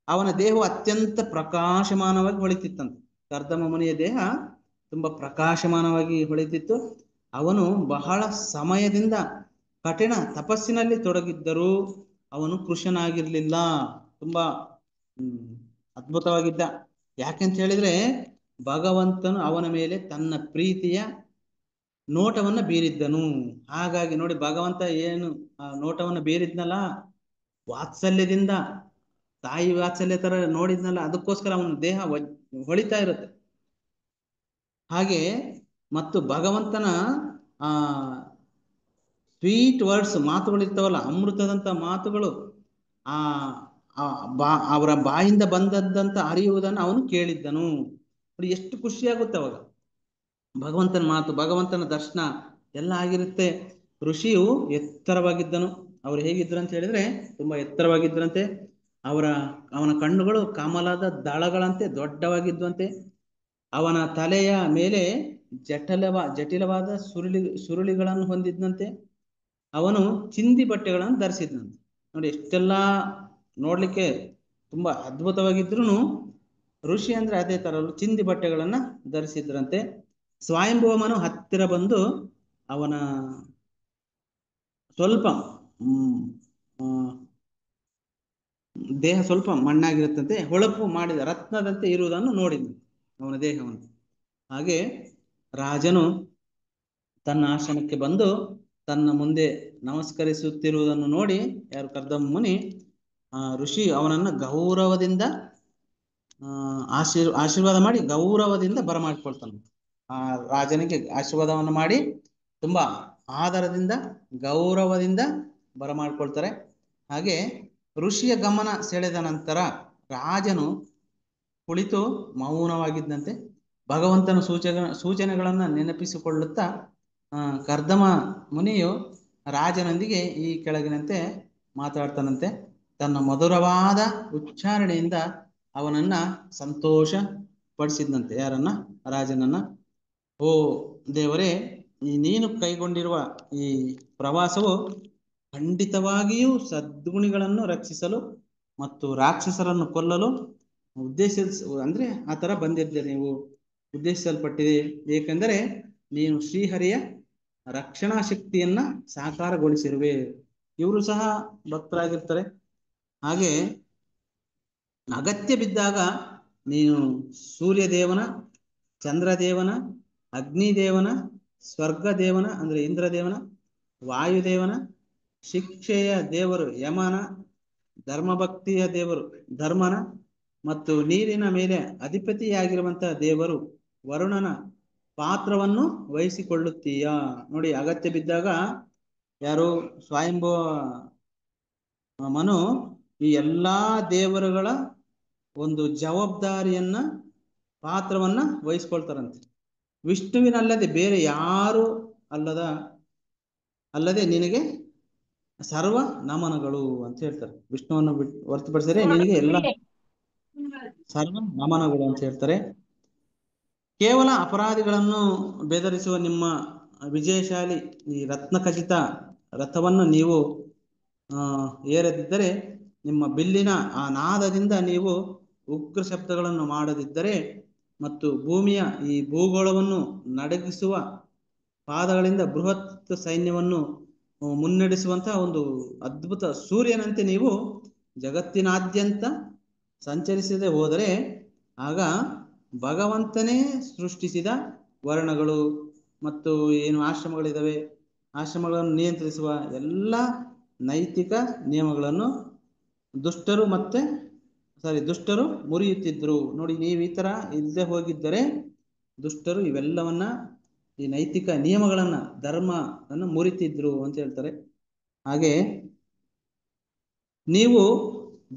ಅವನ ದೇಹವು ಅತ್ಯಂತ ಪ್ರಕಾಶಮಾನವಾಗಿ ಹೊಳಿತಿತ್ತಂತ. ಕರ್ದಮ ಮುನಿಯ ದೇಹ ತುಂಬಾ ಪ್ರಕಾಶಮಾನವಾಗಿ ಹೊಳಿತಿತ್ತು. ಅವನು ಬಹಳ ಸಮಯದಿಂದ ಕಠಿಣ ತಪಸ್ಸಿನಲ್ಲಿ ತೊಡಗಿದ್ದರೂ ಅವನು ಕೃಶನಾಗಿರ್ಲಿಲ್ಲ. ತುಂಬಾ ಅದ್ಭುತವಾಗಿದ್ದ. ಯಾಕೆಂತ ಹೇಳಿದ್ರೆ, ಭಗವಂತನು ಅವನ ಮೇಲೆ ತನ್ನ ಪ್ರೀತಿಯ ನೋಟವನ್ನ ಬೀರಿದ್ದನು. ಹಾಗಾಗಿ ನೋಡಿ, ಭಗವಂತ ಏನು ನೋಟವನ್ನ ಬೀರಿದ್ನಲ್ಲ, ವಾತ್ಸಲ್ಯದಿಂದ, ತಾಯಿ ವಾತ್ಸಲ್ಯ ತರ ನೋಡಿದ್ನಲ್ಲ, ಅದಕ್ಕೋಸ್ಕರ ಅವನ ದೇಹ ಹೊಳಿತಾ ಇರುತ್ತೆ. ಹಾಗೆ ಮತ್ತು ಭಗವಂತನ ಸ್ವೀಟ್ ವರ್ಡ್ಸ್, ಮಾತುಗಳಿರ್ತಾವಲ್ಲ, ಅಮೃತದಂತ ಮಾತುಗಳು ಅವರ ಬಾಯಿಂದ ಬಂದದ್ದಂತ ಅರಿಯುವುದನ್ನು ಅವನು ಕೇಳಿದ್ದನು. ನೋಡಿ ಎಷ್ಟು ಖುಷಿಯಾಗುತ್ತೆ ಅವಾಗ. ಭಗವಂತನ ಮಾತು, ಭಗವಂತನ ದರ್ಶನ ಎಲ್ಲ ಆಗಿರುತ್ತೆ. ಋಷಿಯು ಎತ್ತರವಾಗಿದ್ದನು. ಅವ್ರು ಹೇಗಿದ್ರು ಅಂತ ಹೇಳಿದ್ರೆ ತುಂಬಾ ಎತ್ತರವಾಗಿದ್ರಂತೆ. ಅವನ ಕಣ್ಣುಗಳು ಕಮಲದ ದಳಗಳಂತೆ ದೊಡ್ಡವಾಗಿದ್ವಂತೆ. ಅವನ ತಲೆಯ ಮೇಲೆ ಜಟಿಲವಾದ ಸುರುಳಿಗಳನ್ನು ಹೊಂದಿದ್ದಂತೆ. ಅವನು ಚಿಂದಿ ಬಟ್ಟೆಗಳನ್ನು ಧರಿಸಿದ್ನಂತೆ. ನೋಡಿ ಎಷ್ಟೆಲ್ಲ ನೋಡ್ಲಿಕ್ಕೆ ತುಂಬಾ ಅದ್ಭುತವಾಗಿದ್ರು ಋಷಿ ಅಂದ್ರೆ ಅದೇ ತರ ಚಿಂದಿ ಬಟ್ಟೆಗಳನ್ನ ಧರಿಸಿದ್ರಂತೆ. ಸ್ವಯಂಭೂಮನು ಹತ್ತಿರ ಬಂದು ಅವನ ಸ್ವಲ್ಪ ದೇಹ ಸ್ವಲ್ಪ ಮಣ್ಣಾಗಿರುತ್ತಂತೆ, ಹೊಳಪು ಮಾಡಿದ ರತ್ನದಂತೆ ಇರುವುದನ್ನು ನೋಡಿದ್ನು ಅವನ ದೇಹವನ್ನು. ಹಾಗೆ ರಾಜನು ತನ್ನ ಆಶ್ರಮಕ್ಕೆ ಬಂದು ತನ್ನ ಮುಂದೆ ನಮಸ್ಕರಿಸುತ್ತಿರುವುದನ್ನು ನೋಡಿ, ಯಾರು? ಕರ್ದಮ ಮುನಿ, ಋಷಿ ಅವನನ್ನ ಗೌರವದಿಂದ ಆಶೀರ್ವಾದ ಮಾಡಿ ಗೌರವದಿಂದ ಬರಮಾಡ್ಕೊಳ್ತಾನೆ. ಆ ರಾಜನಿಗೆ ಆಶೀರ್ವಾದವನ್ನು ಮಾಡಿ ತುಂಬಾ ಆದರದಿಂದ, ಗೌರವದಿಂದ ಬರಮಾಡ್ಕೊಳ್ತಾರೆ. ಹಾಗೆ ಋಷಿಯ ಗಮನ ಸೆಳೆದ ನಂತರ ರಾಜನು ಕುಳಿತು ಮೌನವಾಗಿದ್ದಂತೆ. ಭಗವಂತನ ಸೂಚನೆಗಳನ್ನ ನೆನಪಿಸಿಕೊಳ್ಳುತ್ತಾ ಕರ್ದಮ ಮುನಿಯು ರಾಜನೊಂದಿಗೆ ಈ ಕೆಳಗಿನಂತೆ ಮಾತಾಡ್ತಾನಂತೆ. ತನ್ನ ಮಧುರವಾದ ಉಚ್ಚಾರಣೆಯಿಂದ ಅವನನ್ನ ಸಂತೋಷ ಪಡಿಸಿದಂತೆ. ಯಾರನ್ನ? ರಾಜನನ್ನ. ಓ ದೇವರೇ, ನೀನು ಕೈಗೊಂಡಿರುವ ಈ ಪ್ರವಾಸವು ಖಂಡಿತವಾಗಿಯೂ ಸದ್ಗುಣಿಗಳನ್ನು ರಕ್ಷಿಸಲು ಮತ್ತು ರಾಕ್ಷಸರನ್ನು ಕೊಲ್ಲಲು ಅಂದ್ರೆ ಆ ತರ ಬಂದಿದ್ದೆ, ನೀವು ಉದ್ದೇಶಿಸಲ್ಪಟ್ಟಿದೆ. ಏಕೆಂದರೆ ನೀನು ಶ್ರೀಹರಿಯ ರಕ್ಷಣಾ ಶಕ್ತಿಯನ್ನ ಸಾಕಾರಗೊಳಿಸಿರುವೆ. ಇವರು ಸಹ ಭಕ್ತರಾಗಿರ್ತಾರೆ. ಹಾಗೆ ಅಗತ್ಯ ಬಿದ್ದಾಗ ನೀನು ಸೂರ್ಯದೇವನ, ಚಂದ್ರದೇವನ, ಅಗ್ನಿದೇವನ, ಸ್ವರ್ಗದೇವನ ಅಂದ್ರೆ ಇಂದ್ರದೇವನ, ವಾಯುದೇವನ, ಶಿಕ್ಷೆಯ ದೇವರು ಯಮನ, ಧರ್ಮಭಕ್ತಿಯ ದೇವರು ಧರ್ಮನ ಮತ್ತು ನೀರಿನ ಮೇಲೆ ಅಧಿಪತಿಯಾಗಿರುವಂತಹ ದೇವರು ವರುಣನ ಪಾತ್ರವನ್ನು ವಹಿಸಿಕೊಳ್ಳುತ್ತೀಯಾ. ನೋಡಿ, ಅಗತ್ಯ ಬಿದ್ದಾಗ ಯಾರು? ಸ್ವಯಂಭೂ ಮನು ಈ ಎಲ್ಲಾ ದೇವರುಗಳ ಒಂದು ಜವಾಬ್ದಾರಿಯನ್ನ, ಪಾತ್ರವನ್ನ ವಹಿಸ್ಕೊಳ್ತಾರಂತೆ. ವಿಷ್ಣುವಿನಲ್ಲದೆ ಬೇರೆ ಯಾರು ಅಲ್ಲದೆ ನಿನಗೆ ಸರ್ವ ನಮನಗಳು ಅಂತ ಹೇಳ್ತಾರೆ. ವಿಷ್ಣುವನ್ನು ಹೊರತುಪಡಿಸಿದರೆ ನಿನಗೆ ಎಲ್ಲ ಸರ್ವ ನಮನಗಳು ಅಂತ ಹೇಳ್ತಾರೆ. ಕೇವಲ ಅಪರಾಧಿಗಳನ್ನು ಬೆದರಿಸುವ ನಿಮ್ಮ ವಿಜಯಶಾಲಿ ಈ ರತ್ನಖಚಿತ ರಥವನ್ನು ನೀವು ಏರದಿದ್ದರೆ ನಿಮ್ಮ ಬಿಲ್ಲಿನ ಆ ನಾದದಿಂದ ನೀವು ಉಗ್ರ ಶಬ್ದಗಳನ್ನು ಮಾಡದಿದ್ದರೆ ಮತ್ತು ಭೂಮಿಯ ಈ ಭೂಗೋಳವನ್ನು ನಡಗಿಸುವ ಪಾದಗಳಿಂದ ಬೃಹತ್ ಸೈನ್ಯವನ್ನು ಮುನ್ನಡೆಸುವಂತಹ ಒಂದು ಅದ್ಭುತ ಸೂರ್ಯನಂತೆ ನೀವು ಜಗತ್ತಿನಾದ್ಯಂತ ಸಂಚರಿಸದೆ ಹೋದರೆ ಆಗ ಭಗವಂತನೇ ಸೃಷ್ಟಿಸಿದ ವರ್ಣಗಳು ಮತ್ತು ಏನು ಆಶ್ರಮಗಳಿದ್ದಾವೆ ಆಶ್ರಮಗಳನ್ನು ನಿಯಂತ್ರಿಸುವ ಎಲ್ಲ ನೈತಿಕ ನಿಯಮಗಳನ್ನು ದುಷ್ಟರು ಮುರಿಯುತ್ತಿದ್ರು. ನೋಡಿ, ನೀವು ಈ ತರ ಇಲ್ಲದೆ ಹೋಗಿದ್ದರೆ ದುಷ್ಟರು ಇವೆಲ್ಲವನ್ನ ಈ ನೈತಿಕ ನಿಯಮಗಳನ್ನ ಧರ್ಮವನ್ನು ಮುರಿತಿದ್ರು ಅಂತ ಹೇಳ್ತಾರೆ. ಹಾಗೆ ನೀವು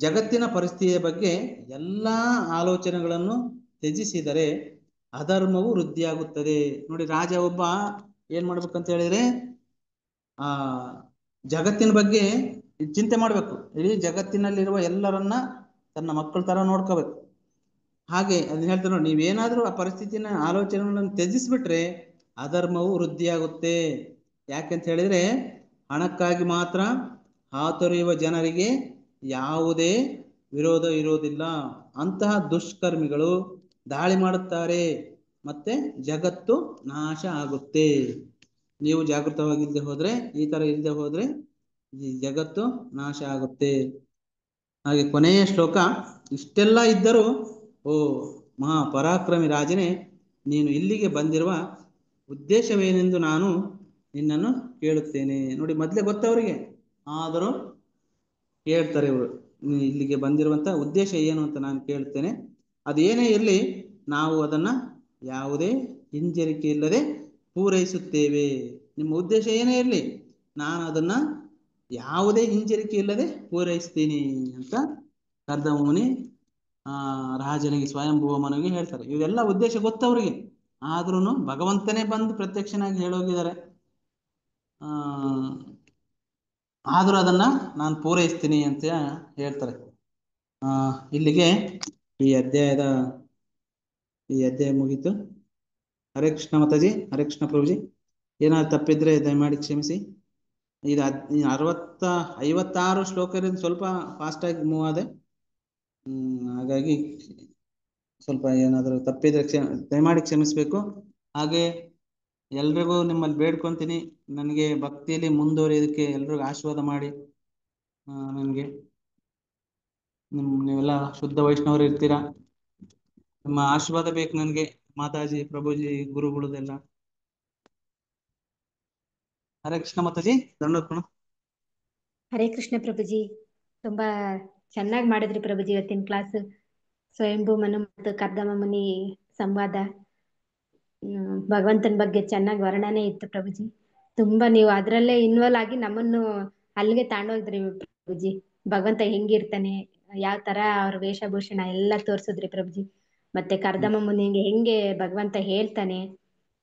ಜಗತ್ತಿನ ಪರಿಸ್ಥಿತಿಯ ಬಗ್ಗೆ ಎಲ್ಲ ಆಲೋಚನೆಗಳನ್ನು ತ್ಯಜಿಸಿದರೆ ಅಧರ್ಮವು ವೃದ್ಧಿಯಾಗುತ್ತದೆ. ನೋಡಿ, ರಾಜ ಒಬ್ಬ ಏನ್ ಮಾಡ್ಬೇಕಂತ ಹೇಳಿದ್ರೆ ಆ ಜಗತ್ತಿನ ಬಗ್ಗೆ ಚಿಂತೆ ಮಾಡ್ಬೇಕು. ಇಡೀ ಜಗತ್ತಿನಲ್ಲಿರುವ ಎಲ್ಲರನ್ನ ತನ್ನ ಮಕ್ಕಳ ತರ ನೋಡ್ಕೋಬೇಕು. ಹಾಗೆ ಅದನ್ನ ಹೇಳ್ತಾರೆ ನೋಡಿ, ನೀವೇನಾದ್ರೂ ಆ ಪರಿಸ್ಥಿತಿನ ಆಲೋಚನೆಗಳನ್ನು ತ್ಯಜಿಸ್ಬಿಟ್ರೆ ಅಧರ್ಮವು ವೃದ್ಧಿಯಾಗುತ್ತೆ. ಯಾಕೆಂತ ಹೇಳಿದ್ರೆ ಹಣಕ್ಕಾಗಿ ಮಾತ್ರ ಹಾತೊರೆಯುವ ಜನರಿಗೆ ಯಾವುದೇ ವಿರೋಧ ಇರೋದಿಲ್ಲ. ಅಂತಹ ದುಷ್ಕರ್ಮಿಗಳು ದಾಳಿ ಮಾಡುತ್ತಾರೆ ಮತ್ತೆ ಜಗತ್ತು ನಾಶ ಆಗುತ್ತೆ. ನೀವು ಜಾಗೃತವಾಗಿಲ್ಲದೆ ಹೋದ್ರೆ, ಈ ತರ ಇಲ್ಲದೆ ಹೋದ್ರೆ ಈ ಜಗತ್ತು ನಾಶ ಆಗುತ್ತೆ. ಹಾಗೆ ಕೊನೆಯ ಶ್ಲೋಕ, ಇಷ್ಟೆಲ್ಲ ಇದ್ದರೂ ಓ ಮಹಾ ಪರಾಕ್ರಮಿ ರಾಜನೇ, ನೀನು ಇಲ್ಲಿಗೆ ಬಂದಿರುವ ಉದ್ದೇಶವೇನೆಂದು ನಾನು ನಿನ್ನನ್ನು ಕೇಳುತ್ತೇನೆ. ನೋಡಿ, ಮೊದಲೇ ಗೊತ್ತವರಿಗೆ, ಆದರೂ ಕೇಳ್ತಾರೆ ಇವರು, ಇಲ್ಲಿಗೆ ಬಂದಿರುವಂತ ಉದ್ದೇಶ ಏನು ಅಂತ ನಾನು ಕೇಳ್ತೇನೆ. ಅದೇನೇ ಇರಲಿ, ನಾವು ಅದನ್ನ ಯಾವುದೇ ಹಿಂಜರಿಕೆ ಇಲ್ಲದೆ ಪೂರೈಸುತ್ತೇವೆ. ನಿಮ್ಮ ಉದ್ದೇಶ ಏನೇ ಇರಲಿ, ನಾನು ಅದನ್ನ ಯಾವುದೇ ಹಿಂಜರಿಕೆ ಇಲ್ಲದೆ ಪೂರೈಸ್ತೀನಿ ಅಂತ ಕರ್ದಮ ಮುನಿ ರಾಜನಿಗೆ, ಸ್ವಯಂಭುವ ಮನುವಿಗೆ ಹೇಳ್ತಾರೆ. ಇವೆಲ್ಲ ಉದ್ದೇಶ ಗೊತ್ತವರಿಗೆ, ಆದ್ರೂ ಭಗವಂತನೇ ಬಂದು ಪ್ರತ್ಯಕ್ಷನಾಗಿ ಹೇಳೋಗಿದ್ದಾರೆ. ಆದ್ರೂ ಅದನ್ನ ನಾನು ಪೂರೈಸ್ತೀನಿ ಅಂತ ಹೇಳ್ತಾರೆ. ಇಲ್ಲಿಗೆ ಈ ಅಧ್ಯಾಯ ಮುಗೀತು. ಹರೇ ಕೃಷ್ಣ ಮಾತಾಜಿ, ಹರೇ ಕೃಷ್ಣ ಪ್ರಭುಜಿ. ಏನಾದ್ರು ತಪ್ಪಿದ್ರೆ ದಯಮಾಡಿ ಕ್ಷಮಿಸಿ. ಇದು 56 ಶ್ಲೋಕ ಇರೋದು, ಸ್ವಲ್ಪ ಫಾಸ್ಟ್ ಆಗಿ ಮೂವ್ ಆದೆ. ಹಾಗಾಗಿ ಸ್ವಲ್ಪ ಏನಾದರೂ ತಪ್ಪಿದ್ರೆ ದಯಮಾಡಿ ಕ್ಷಮಿಸ್ಬೇಕು. ಹಾಗೆ ಎಲ್ರಿಗೂ ನಿಮ್ಮಲ್ಲಿ ಬೇಡ್ಕೊಂತೀನಿ, ನನಗೆ ಭಕ್ತಿಯಲ್ಲಿ ಮುಂದುವರಿಯೋದಕ್ಕೆ ಎಲ್ರಿಗೂ ಆಶೀರ್ವಾದ ಮಾಡಿ. ನನಗೆ ನೀವೆಲ್ಲ ಶುದ್ಧ ವೈಷ್ಣವರು ಇರ್ತೀರಾ, ನಿಮ್ಮ ಆಶೀರ್ವಾದ ಬೇಕು ನನಗೆ, ಮಾತಾಜಿ ಪ್ರಭುಜಿ ಗುರುಗಳದೆಲ್ಲ. ಹರೇ ಕೃಷ್ಣ ಮಾತಾಜಿ, ದಂಡೋತ್ಪಣ. ಹರೇ ಕೃಷ್ಣ ಪ್ರಭುಜಿ, ತುಂಬಾ ಚೆನ್ನಾಗಿ ಮಾಡಿದ್ರಿ ಪ್ರಭುಜಿ ಇವತ್ತಿನ ಕ್ಲಾಸ್. ಸ್ವಯಂಭೂ ಮನು ಮತ್ತು ಕರ್ದಮ ಮುನಿ ಸಂವಾದ, ಭಗವಂತನ ಬಗ್ಗೆ ಚೆನ್ನಾಗಿ ವರ್ಣನೆ ಇತ್ತು ಪ್ರಭುಜಿ. ತುಂಬಾ ನೀವು ಅದ್ರಲ್ಲೇ ಇನ್ವಾಲ್ವ್ ಆಗಿ ನಮ್ಮನ್ನು ಅಲ್ಲಿಗೆ ತಾಂಡೋದ್ರಿ ಪ್ರಭುಜಿ. ಭಗವಂತ ಹೆಂಗಿರ್ತಾನೆ, ಯಾವ ತರ ಅವ್ರ ವೇಷಭೂಷಣ ಎಲ್ಲ ತೋರ್ಸುದ್ರಿ ಪ್ರಭುಜಿ. ಮತ್ತೆ ಕರ್ದಮ ಮುನಿಗೆ ಹೆಂಗೆ ಭಗವಂತ ಹೇಳ್ತಾನೆ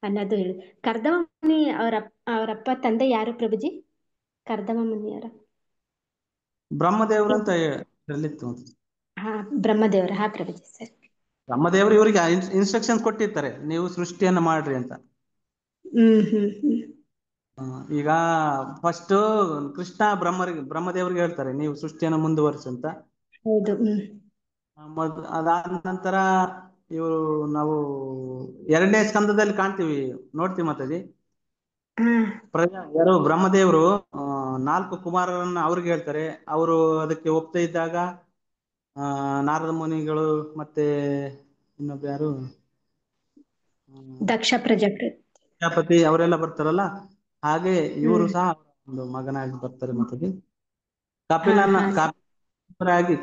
ಅನ್ನೋದು ಹೇಳಿ. ಕರ್ದಮ ಮುನಿ ಅವರಪ್ಪ ತಂದೆ ಯಾರು ಪ್ರಭುಜಿ? ಕರ್ದಮ ಮುನಿಯವರ ಬ್ರಹ್ಮದೇವರು ಅಂತ ಹೇಳಿತ್ತು. ಹಾ, ಬ್ರಹ್ಮದೇವರ. ಹಾ ಪ್ರಭುಜಿ, ಸರಿ. ಬ್ರಹ್ಮದೇವರು ಇವರಿಗೆ ಇನ್ಸ್ಟ್ರಕ್ಷನ್ ಕೊಟ್ಟಿರ್ತಾರೆ, ನೀವು ಸೃಷ್ಟಿಯನ್ನ ಮಾಡ್ರಿ ಅಂತ. ಈಗ ಫಸ್ಟ್ ಕೃಷ್ಣ ಬ್ರಹ್ಮದೇವರಿಗೆ ಹೇಳ್ತಾರೆ, ನೀವು ಸೃಷ್ಟಿಯನ್ನ ಮುಂದುವರಿಸಿ ಅಂತ. ಹೌದು. ಅದಾದ ನಂತರ ಇವರು ನಾವು 2ನೇ ಸ್ಕಂದದಲ್ಲಿ ಕಾಣ್ತೀವಿ, ನೋಡ್ತೀವಿ ಮಾತಾಜಿ. ಯಾರು ಬ್ರಹ್ಮದೇವರು 4 ಕುಮಾರರನ್ನ ಅವ್ರಿಗೆ ಹೇಳ್ತಾರೆ. ಅವರು ಅದಕ್ಕೆ ಒಪ್ತಾ ಇದ್ದಾಗ ನಾರದ ಮುನಿಗಳು ಮತ್ತೆ ಇನ್ನೊಬ್ಬ ಯಾರು, ದಕ್ಷ ಪ್ರಜಾಪತಿ ಅವರೆಲ್ಲ ಬರ್ತಾರಲ್ಲ. ಹಾಗೆ ಇವರು ಸಹ ಒಂದು ಮಗನಾಗಿ ಬರ್ತಾರೆ ಮಾತಾಜಿ.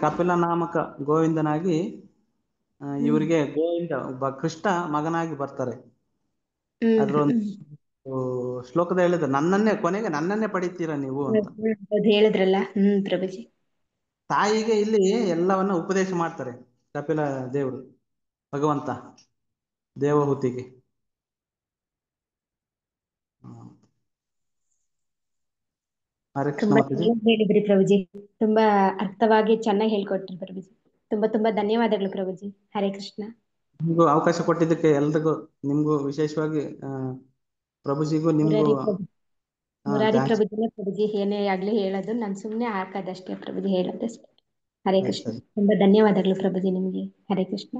ಕಪಿಲ ನಾಮಕ ಗೋವಿಂದನಾಗಿ ಇವರಿಗೆ ಗೋವಿಂದ ಒಬ್ಬ ಕೃಷ್ಣ ಮಗನಾಗಿ ಬರ್ತಾರೆ. ಅದ್ರ ಒಂದು ಶ್ಲೋಕದ ಹೇಳಿದ್ರೆ, ಕೊನೆಗೆ ನನ್ನನ್ನೇ ಪಡಿತೀರಾ ನೀವು ಅಂತ ಹೇಳಿದ್ರಲ್ಲ ಪ್ರಭುಜಿ. ತಾಯಿಗೆ ಇಲ್ಲಿ ಎಲ್ಲವನ್ನ ಉಪದೇಶ ಮಾಡ್ತಾರೆ ಕಪಿಲ ದೇವರು, ಭಗವಂತ ದೇವಹೂತಿಗೆ. ತುಂಬಾ ಚೆನ್ನಾಗಿ ಹೇಳಿದ್ರಿ ಪ್ರಭುಜಿ, ತುಂಬಾ ಅರ್ಥವಾಗಿ ಚೆನ್ನಾಗಿ ಹೇಳ್ಕೊಟ್ರಿ ಪ್ರಭುಜಿ. ತುಂಬಾ ತುಂಬಾ ಧನ್ಯವಾದಗಳು ಪ್ರಭುಜಿ. ಹರೇ ಕೃಷ್ಣ. ನಿಮ್ಗೂ ಅವಕಾಶ ಕೊಟ್ಟಿದ್ದಕ್ಕೆ ಎಲ್ರಿಗೂ, ನಿಮ್ಗೂ ವಿಶೇಷವಾಗಿ ಪ್ರಭುಜಿಗೂ ನಿಮ್ಗೂ ಮುರಾರಿ ಪ್ರಭುಜಿನೇ ಪ್ರಭುಜಿ ಏನೇ ಆಗ್ಲಿ ಹೇಳೋದು, ನಾನು ಸುಮ್ನೆ ಹಾಕೋದಷ್ಟೇ ಪ್ರಭುಜಿ, ಹೇಳೋದಷ್ಟೇ. ಹರೇ ಕೃಷ್ಣ. ತುಂಬಾ ಧನ್ಯವಾದಗಳು ಪ್ರಭುಜಿ ನಿಮಗೆ. ಹರೇ ಕೃಷ್ಣ.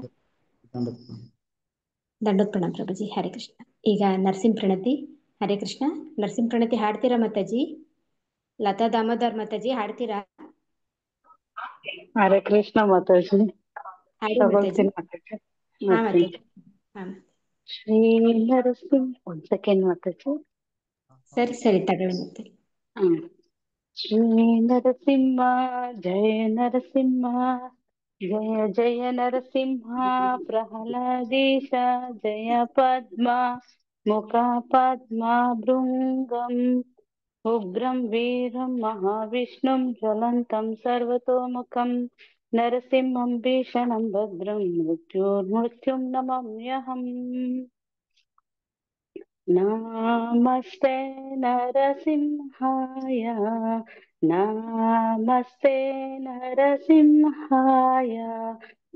ದಂಡೋತ್ ಪ್ರಣಾಮ್ ಪ್ರಭುಜಿ. ಹರೇ ಕೃಷ್ಣ. ಈಗ ನರಸಿಂಹ ಪ್ರಣತಿ. ಹರೇ ಕೃಷ್ಣ. ನರಸಿಂಹ ಪ್ರಣತಿ ಹಾಡ್ತೀರಾ ಮಾತಾಜಿ? ಲತಾ ದಾಮೋದರ್ ಮಾತಾಜಿ ಹಾಡ್ತೀರಾ? ಹರೇ ಕೃಷ್ಣ ಮಾತಾಜಿ. ಹಾಡಿ ಮಾತಾಜಿ. ತಗೊಳ್ತೀನಿ ಮಾತಾಜಿ. ಹಾ ಮಾತಾಜಿ. ಹಾ ಶ್ರೀ ನರಸಿಂಹ. ಒಂದ್ ಸೆಕೆಂಡ್ ಮಾತಾಜಿ. ಸರಿ ಸರಿ ತಗೊಳ್ಳಿ ಮಾತಾಜಿ. ಶ್ರೀ ನರಸಿಂಹ ಜಯ ನರಸಿಂಹ, ಜಯ ಜಯ ನರಸಿಂಹ ಪ್ರಹ್ಲಾದೇಶ, ಜಯ ಪದ್ಮ ಮುಖ ಪದ್ಮ ಭೃಂಗಂ, ಉಗ್ರಂ ವೀರಂ ಮಹಾವಿಷ್ಣುಂ ಜ್ವಲಂತಂ ಸರ್ವತೋಮುಖಂ, ನರಸಿಂಹಂ ಭೀಷಣಂ ಭದ್ರಂ ಮೃತ್ಯುರ್ಮೃತ್ಯುಂ ನಮಾಮ್ಯಹಂ. ನಮಸ್ತೆ ನರಸಿಂಹಾಯ, ನಮಸ್ತೆ ನರಸಿಂಹಾಯ,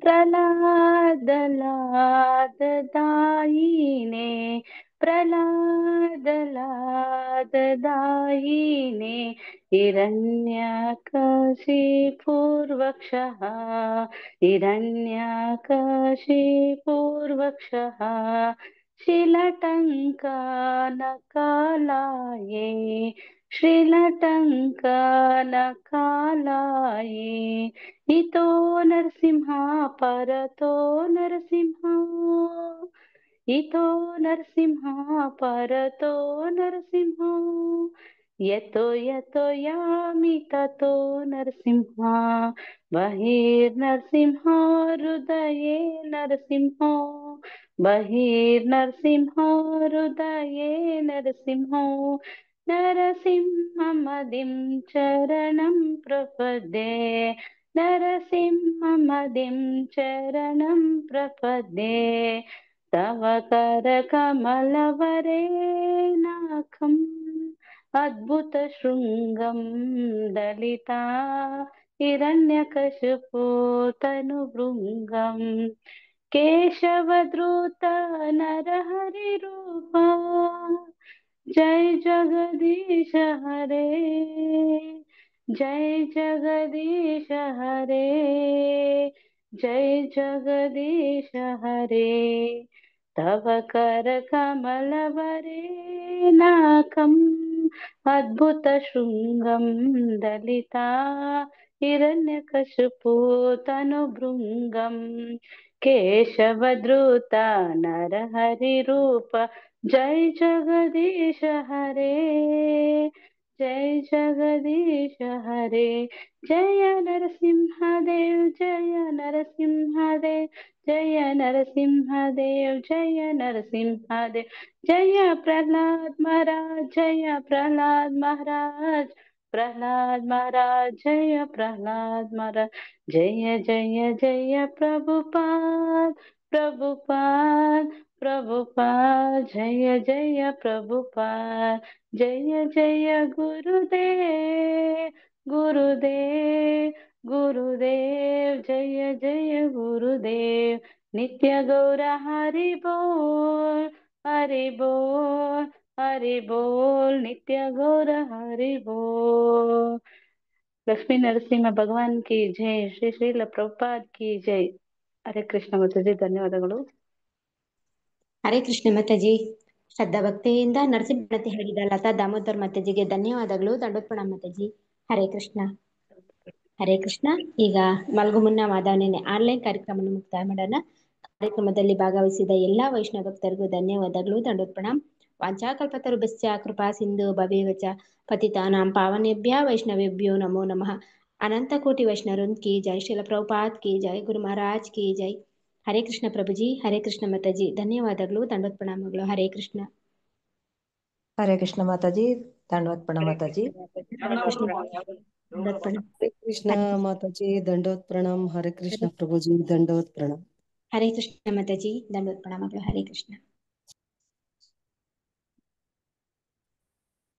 ಪ್ರಹ್ಲಾದಲಾದದಾಯಿನೇ, ಪ್ರಹ್ಲಾದಲಾದದಾಯಿನೇ, ಹಿರಣ್ಯಕಶಿಪೂರ್ವಕ್ಷಃ, ಹಿರಣ್ಯಕಶಿಪೂರ್ವಕ್ಷಃ, ಶ್ರೀಲಟಂಕಾನಕಾಲಾಯೇ, ಶ್ರೀಲಟಂಕಾನಕಾಲಾಯೇ, ಇತೋ ನರಸಿಂಹ ಪರತೋ ನರಸಿಂಹ, ಇತೋ ನರಸಿಂಹ ಪರತೋ ನರಸಿಂಹ, ಯತೋ ಯತೋ ಯಾಮಿ ತತೋ ನರಸಿಂಹ, ಬಹಿರ್ನರಸಿಂಹ ಹೃದಯೇ ನರಸಿಂಹ, ಬಹಿರ್ನರಸಿಂಹ ಹೃದಯೇ ನರಸಿಂಹ, ನರಸಿಂಹಮದಿಂ ಚರಣಂ ಪ್ರಪದ್ಯೆ, ನರಸಿಂಹಮದಿಂ ಚರಣಂ ಪ್ರಪದ್ಯೆ, ತವ ಕರಕಮಲವರೇಣಾಕಂ ಅದ್ಭುತ ಶೃಂಗಂ ದಲಿತಾ ಹಿರಣ್ಯಕಶಿಪು ತನುಭೃಂಗಂ, ಕೇಶವಧೃತ ನರಹರಿ ರೂಪ, ಜೈ ಜಗದೀಶ ಹರೇ, ಜೈ ಜಗದೀಶ ಹರೇ, ಜೈ ಜಗದೀಶ ಹರೇ, ತವ ಕರಕಮಲವರೇಣಾಕಂ ಅದ್ಭುತ ಶೃಂಗಂ ದಲಿತಾ ಹಿರಣ್ಯಕಶಿಪು ತನುಭೃಂಗಂ, ಕೇಶವಧೃತ ನರಹರಿ ರೂಪ, ಜೈ ಜಗದೀಶ ಹರೇ, ಜೈ ಜಗದೀಶ ಹರೇ, ಜಯ ನರಸಿಂಹದೇವ್ ಜಯ ನರಸಿಂಹದೇವ್, ಜಯ ನರಸಿಂಹದೇವ್ ಜಯ ನರಸಿಂಹದೇವ್, ಜಯ ಪ್ರಹ್ಲಾದ್ ಮಹಾರಾಜ್ ಜಯ ಪ್ರಹ್ಲಾದ್ ಮಹಾರಾಜ್, ಪ್ರಹ್ಲಾದ್ ಮಹಾರಾಜ್ ಜಯ ಪ್ರಹ್ಲಾದ್ ಮಹಾರಾಜ್, ಜಯ ಜಯ ಜಯ ಪ್ರಭುಪಾದ್ ಪ್ರಭುಪಾದ್ ಪ್ರಭುಪಾದ್, ಜಯ ಜಯ ಪ್ರಭುಪಾದ್, ಜಯ ಜಯ ಗುರುದೇವ್ ಗುರುದೇವ್ ಗುರುದೇವ್, ಜಯ ಜಯ ಗುರುದೇವ್, ನಿತ್ಯ ಗೌರ ಹರಿ ಬೋಲ್ ಹರಿ ಬೋಲ್ ಹರಿ ಬೋಲ್, ನಿತ್ಯ ಗೌರ ಹರಿ ಬೋಲ್. ಲಕ್ಷ್ಮೀ ನರಸಿಂಹ ಭಗವಾನ್ ಕಿ ಜೈ, ಶ್ರೀ ಶ್ರೀಲ ಪ್ರಭುಪಾದ್ ಕಿ ಜೈ. ಹರೇ ಕೃಷ್ಣ ಮಾತಾಜಿ. ಧನ್ಯವಾದಗಳು. ಹರೇ ಕೃಷ್ಣ ಮಾತಾಜಿ. ಶ್ರದ್ಧಾ ಭಕ್ತಿಯಿಂದ ನರಸಿಂಹ ಪ್ರಣತಿ ಹೇಳಿದ ಲತಾ ದಾಮೋದರ್ ಮಾತಾಜಿಗೆ ಧನ್ಯವಾದಗಳು. ದಂಡೋತ್ ಪ್ರಣಾಮ್ ಮಾತಾಜಿ. ಹರೇ ಕೃಷ್ಣ. ಹರೇ ಕೃಷ್ಣ. ಈಗ ಮಲಗು ಮುನ್ನ ಮಾಧವನೇನೆ ಆನ್ಲೈನ್ ಕಾರ್ಯಕ್ರಮವನ್ನು ಮುಕ್ತಾಯ ಮಾಡೋಣ. ಕಾರ್ಯಕ್ರಮದಲ್ಲಿ ಭಾಗವಹಿಸಿದ ಎಲ್ಲಾ ವೈಷ್ಣವ ಭಕ್ತರಿಗೂ ಧನ್ಯವಾದಗಳು. ದಂಡೋತ್ ಪ್ರಣಾಮ್. ವಾಂಚಾಕಲ್ಪತರುಭ್ಯಶ್ಚ ಕೃಪಾ ಸಿಂಧು ಭವೇವಚ ಪತಿತಾನಾಂ ಪಾವನೇಭ್ಯ ವೈಷ್ಣವೇಭ್ಯೋ ನಮೋ ನಮಃ. ಅನಂತ ಕೋಟಿ ವೈಷ್ಣವೃಂದ್ ಕಿ ಜೈ. ಶ್ರೀಲ ಪ್ರಭುಪಾದ್ ಕಿ ಜೈ. ಗುರು ಮಹಾರಾಜ್ ಕಿ ಜೈ. ಹರೇ ಕೃಷ್ಣ ಪ್ರಭುಜಿ. ಹರೇ ಕೃಷ್ಣ ಮಾತಾಜಿ. ಧನ್ಯವಾದಗಳು. ದಂಡೋತ್ ಪ್ರಣಾಮಗಳು. ಹರೇ ಕೃಷ್ಣ. ಹರೇ ಕೃಷ್ಣ ಮಾತಾಜಿ. ದಂಡೋತ್ ಪ್ರಣಾಮ ಮಾತಾಜಿ. ದಂಡೋತ್ ಪ್ರಣಾಮ್. ಹರೇ ಕೃಷ್ಣ ಮಾತಾಜಿ. ದಂಡೋತ್ ಪ್ರಣಾಮ್. ಹರೇ ಕೃಷ್ಣ ಪ್ರಭುಜಿ. ದಂಡೋತ್ ಪ್ರಣಾಮ್. ಹರೇ ಕೃಷ್ಣ ಮಾತಾಜಿ. ದಂಡೋತ್ ಪ್ರಣಾಮಗಳು. ಹರೇ ಕೃಷ್ಣ.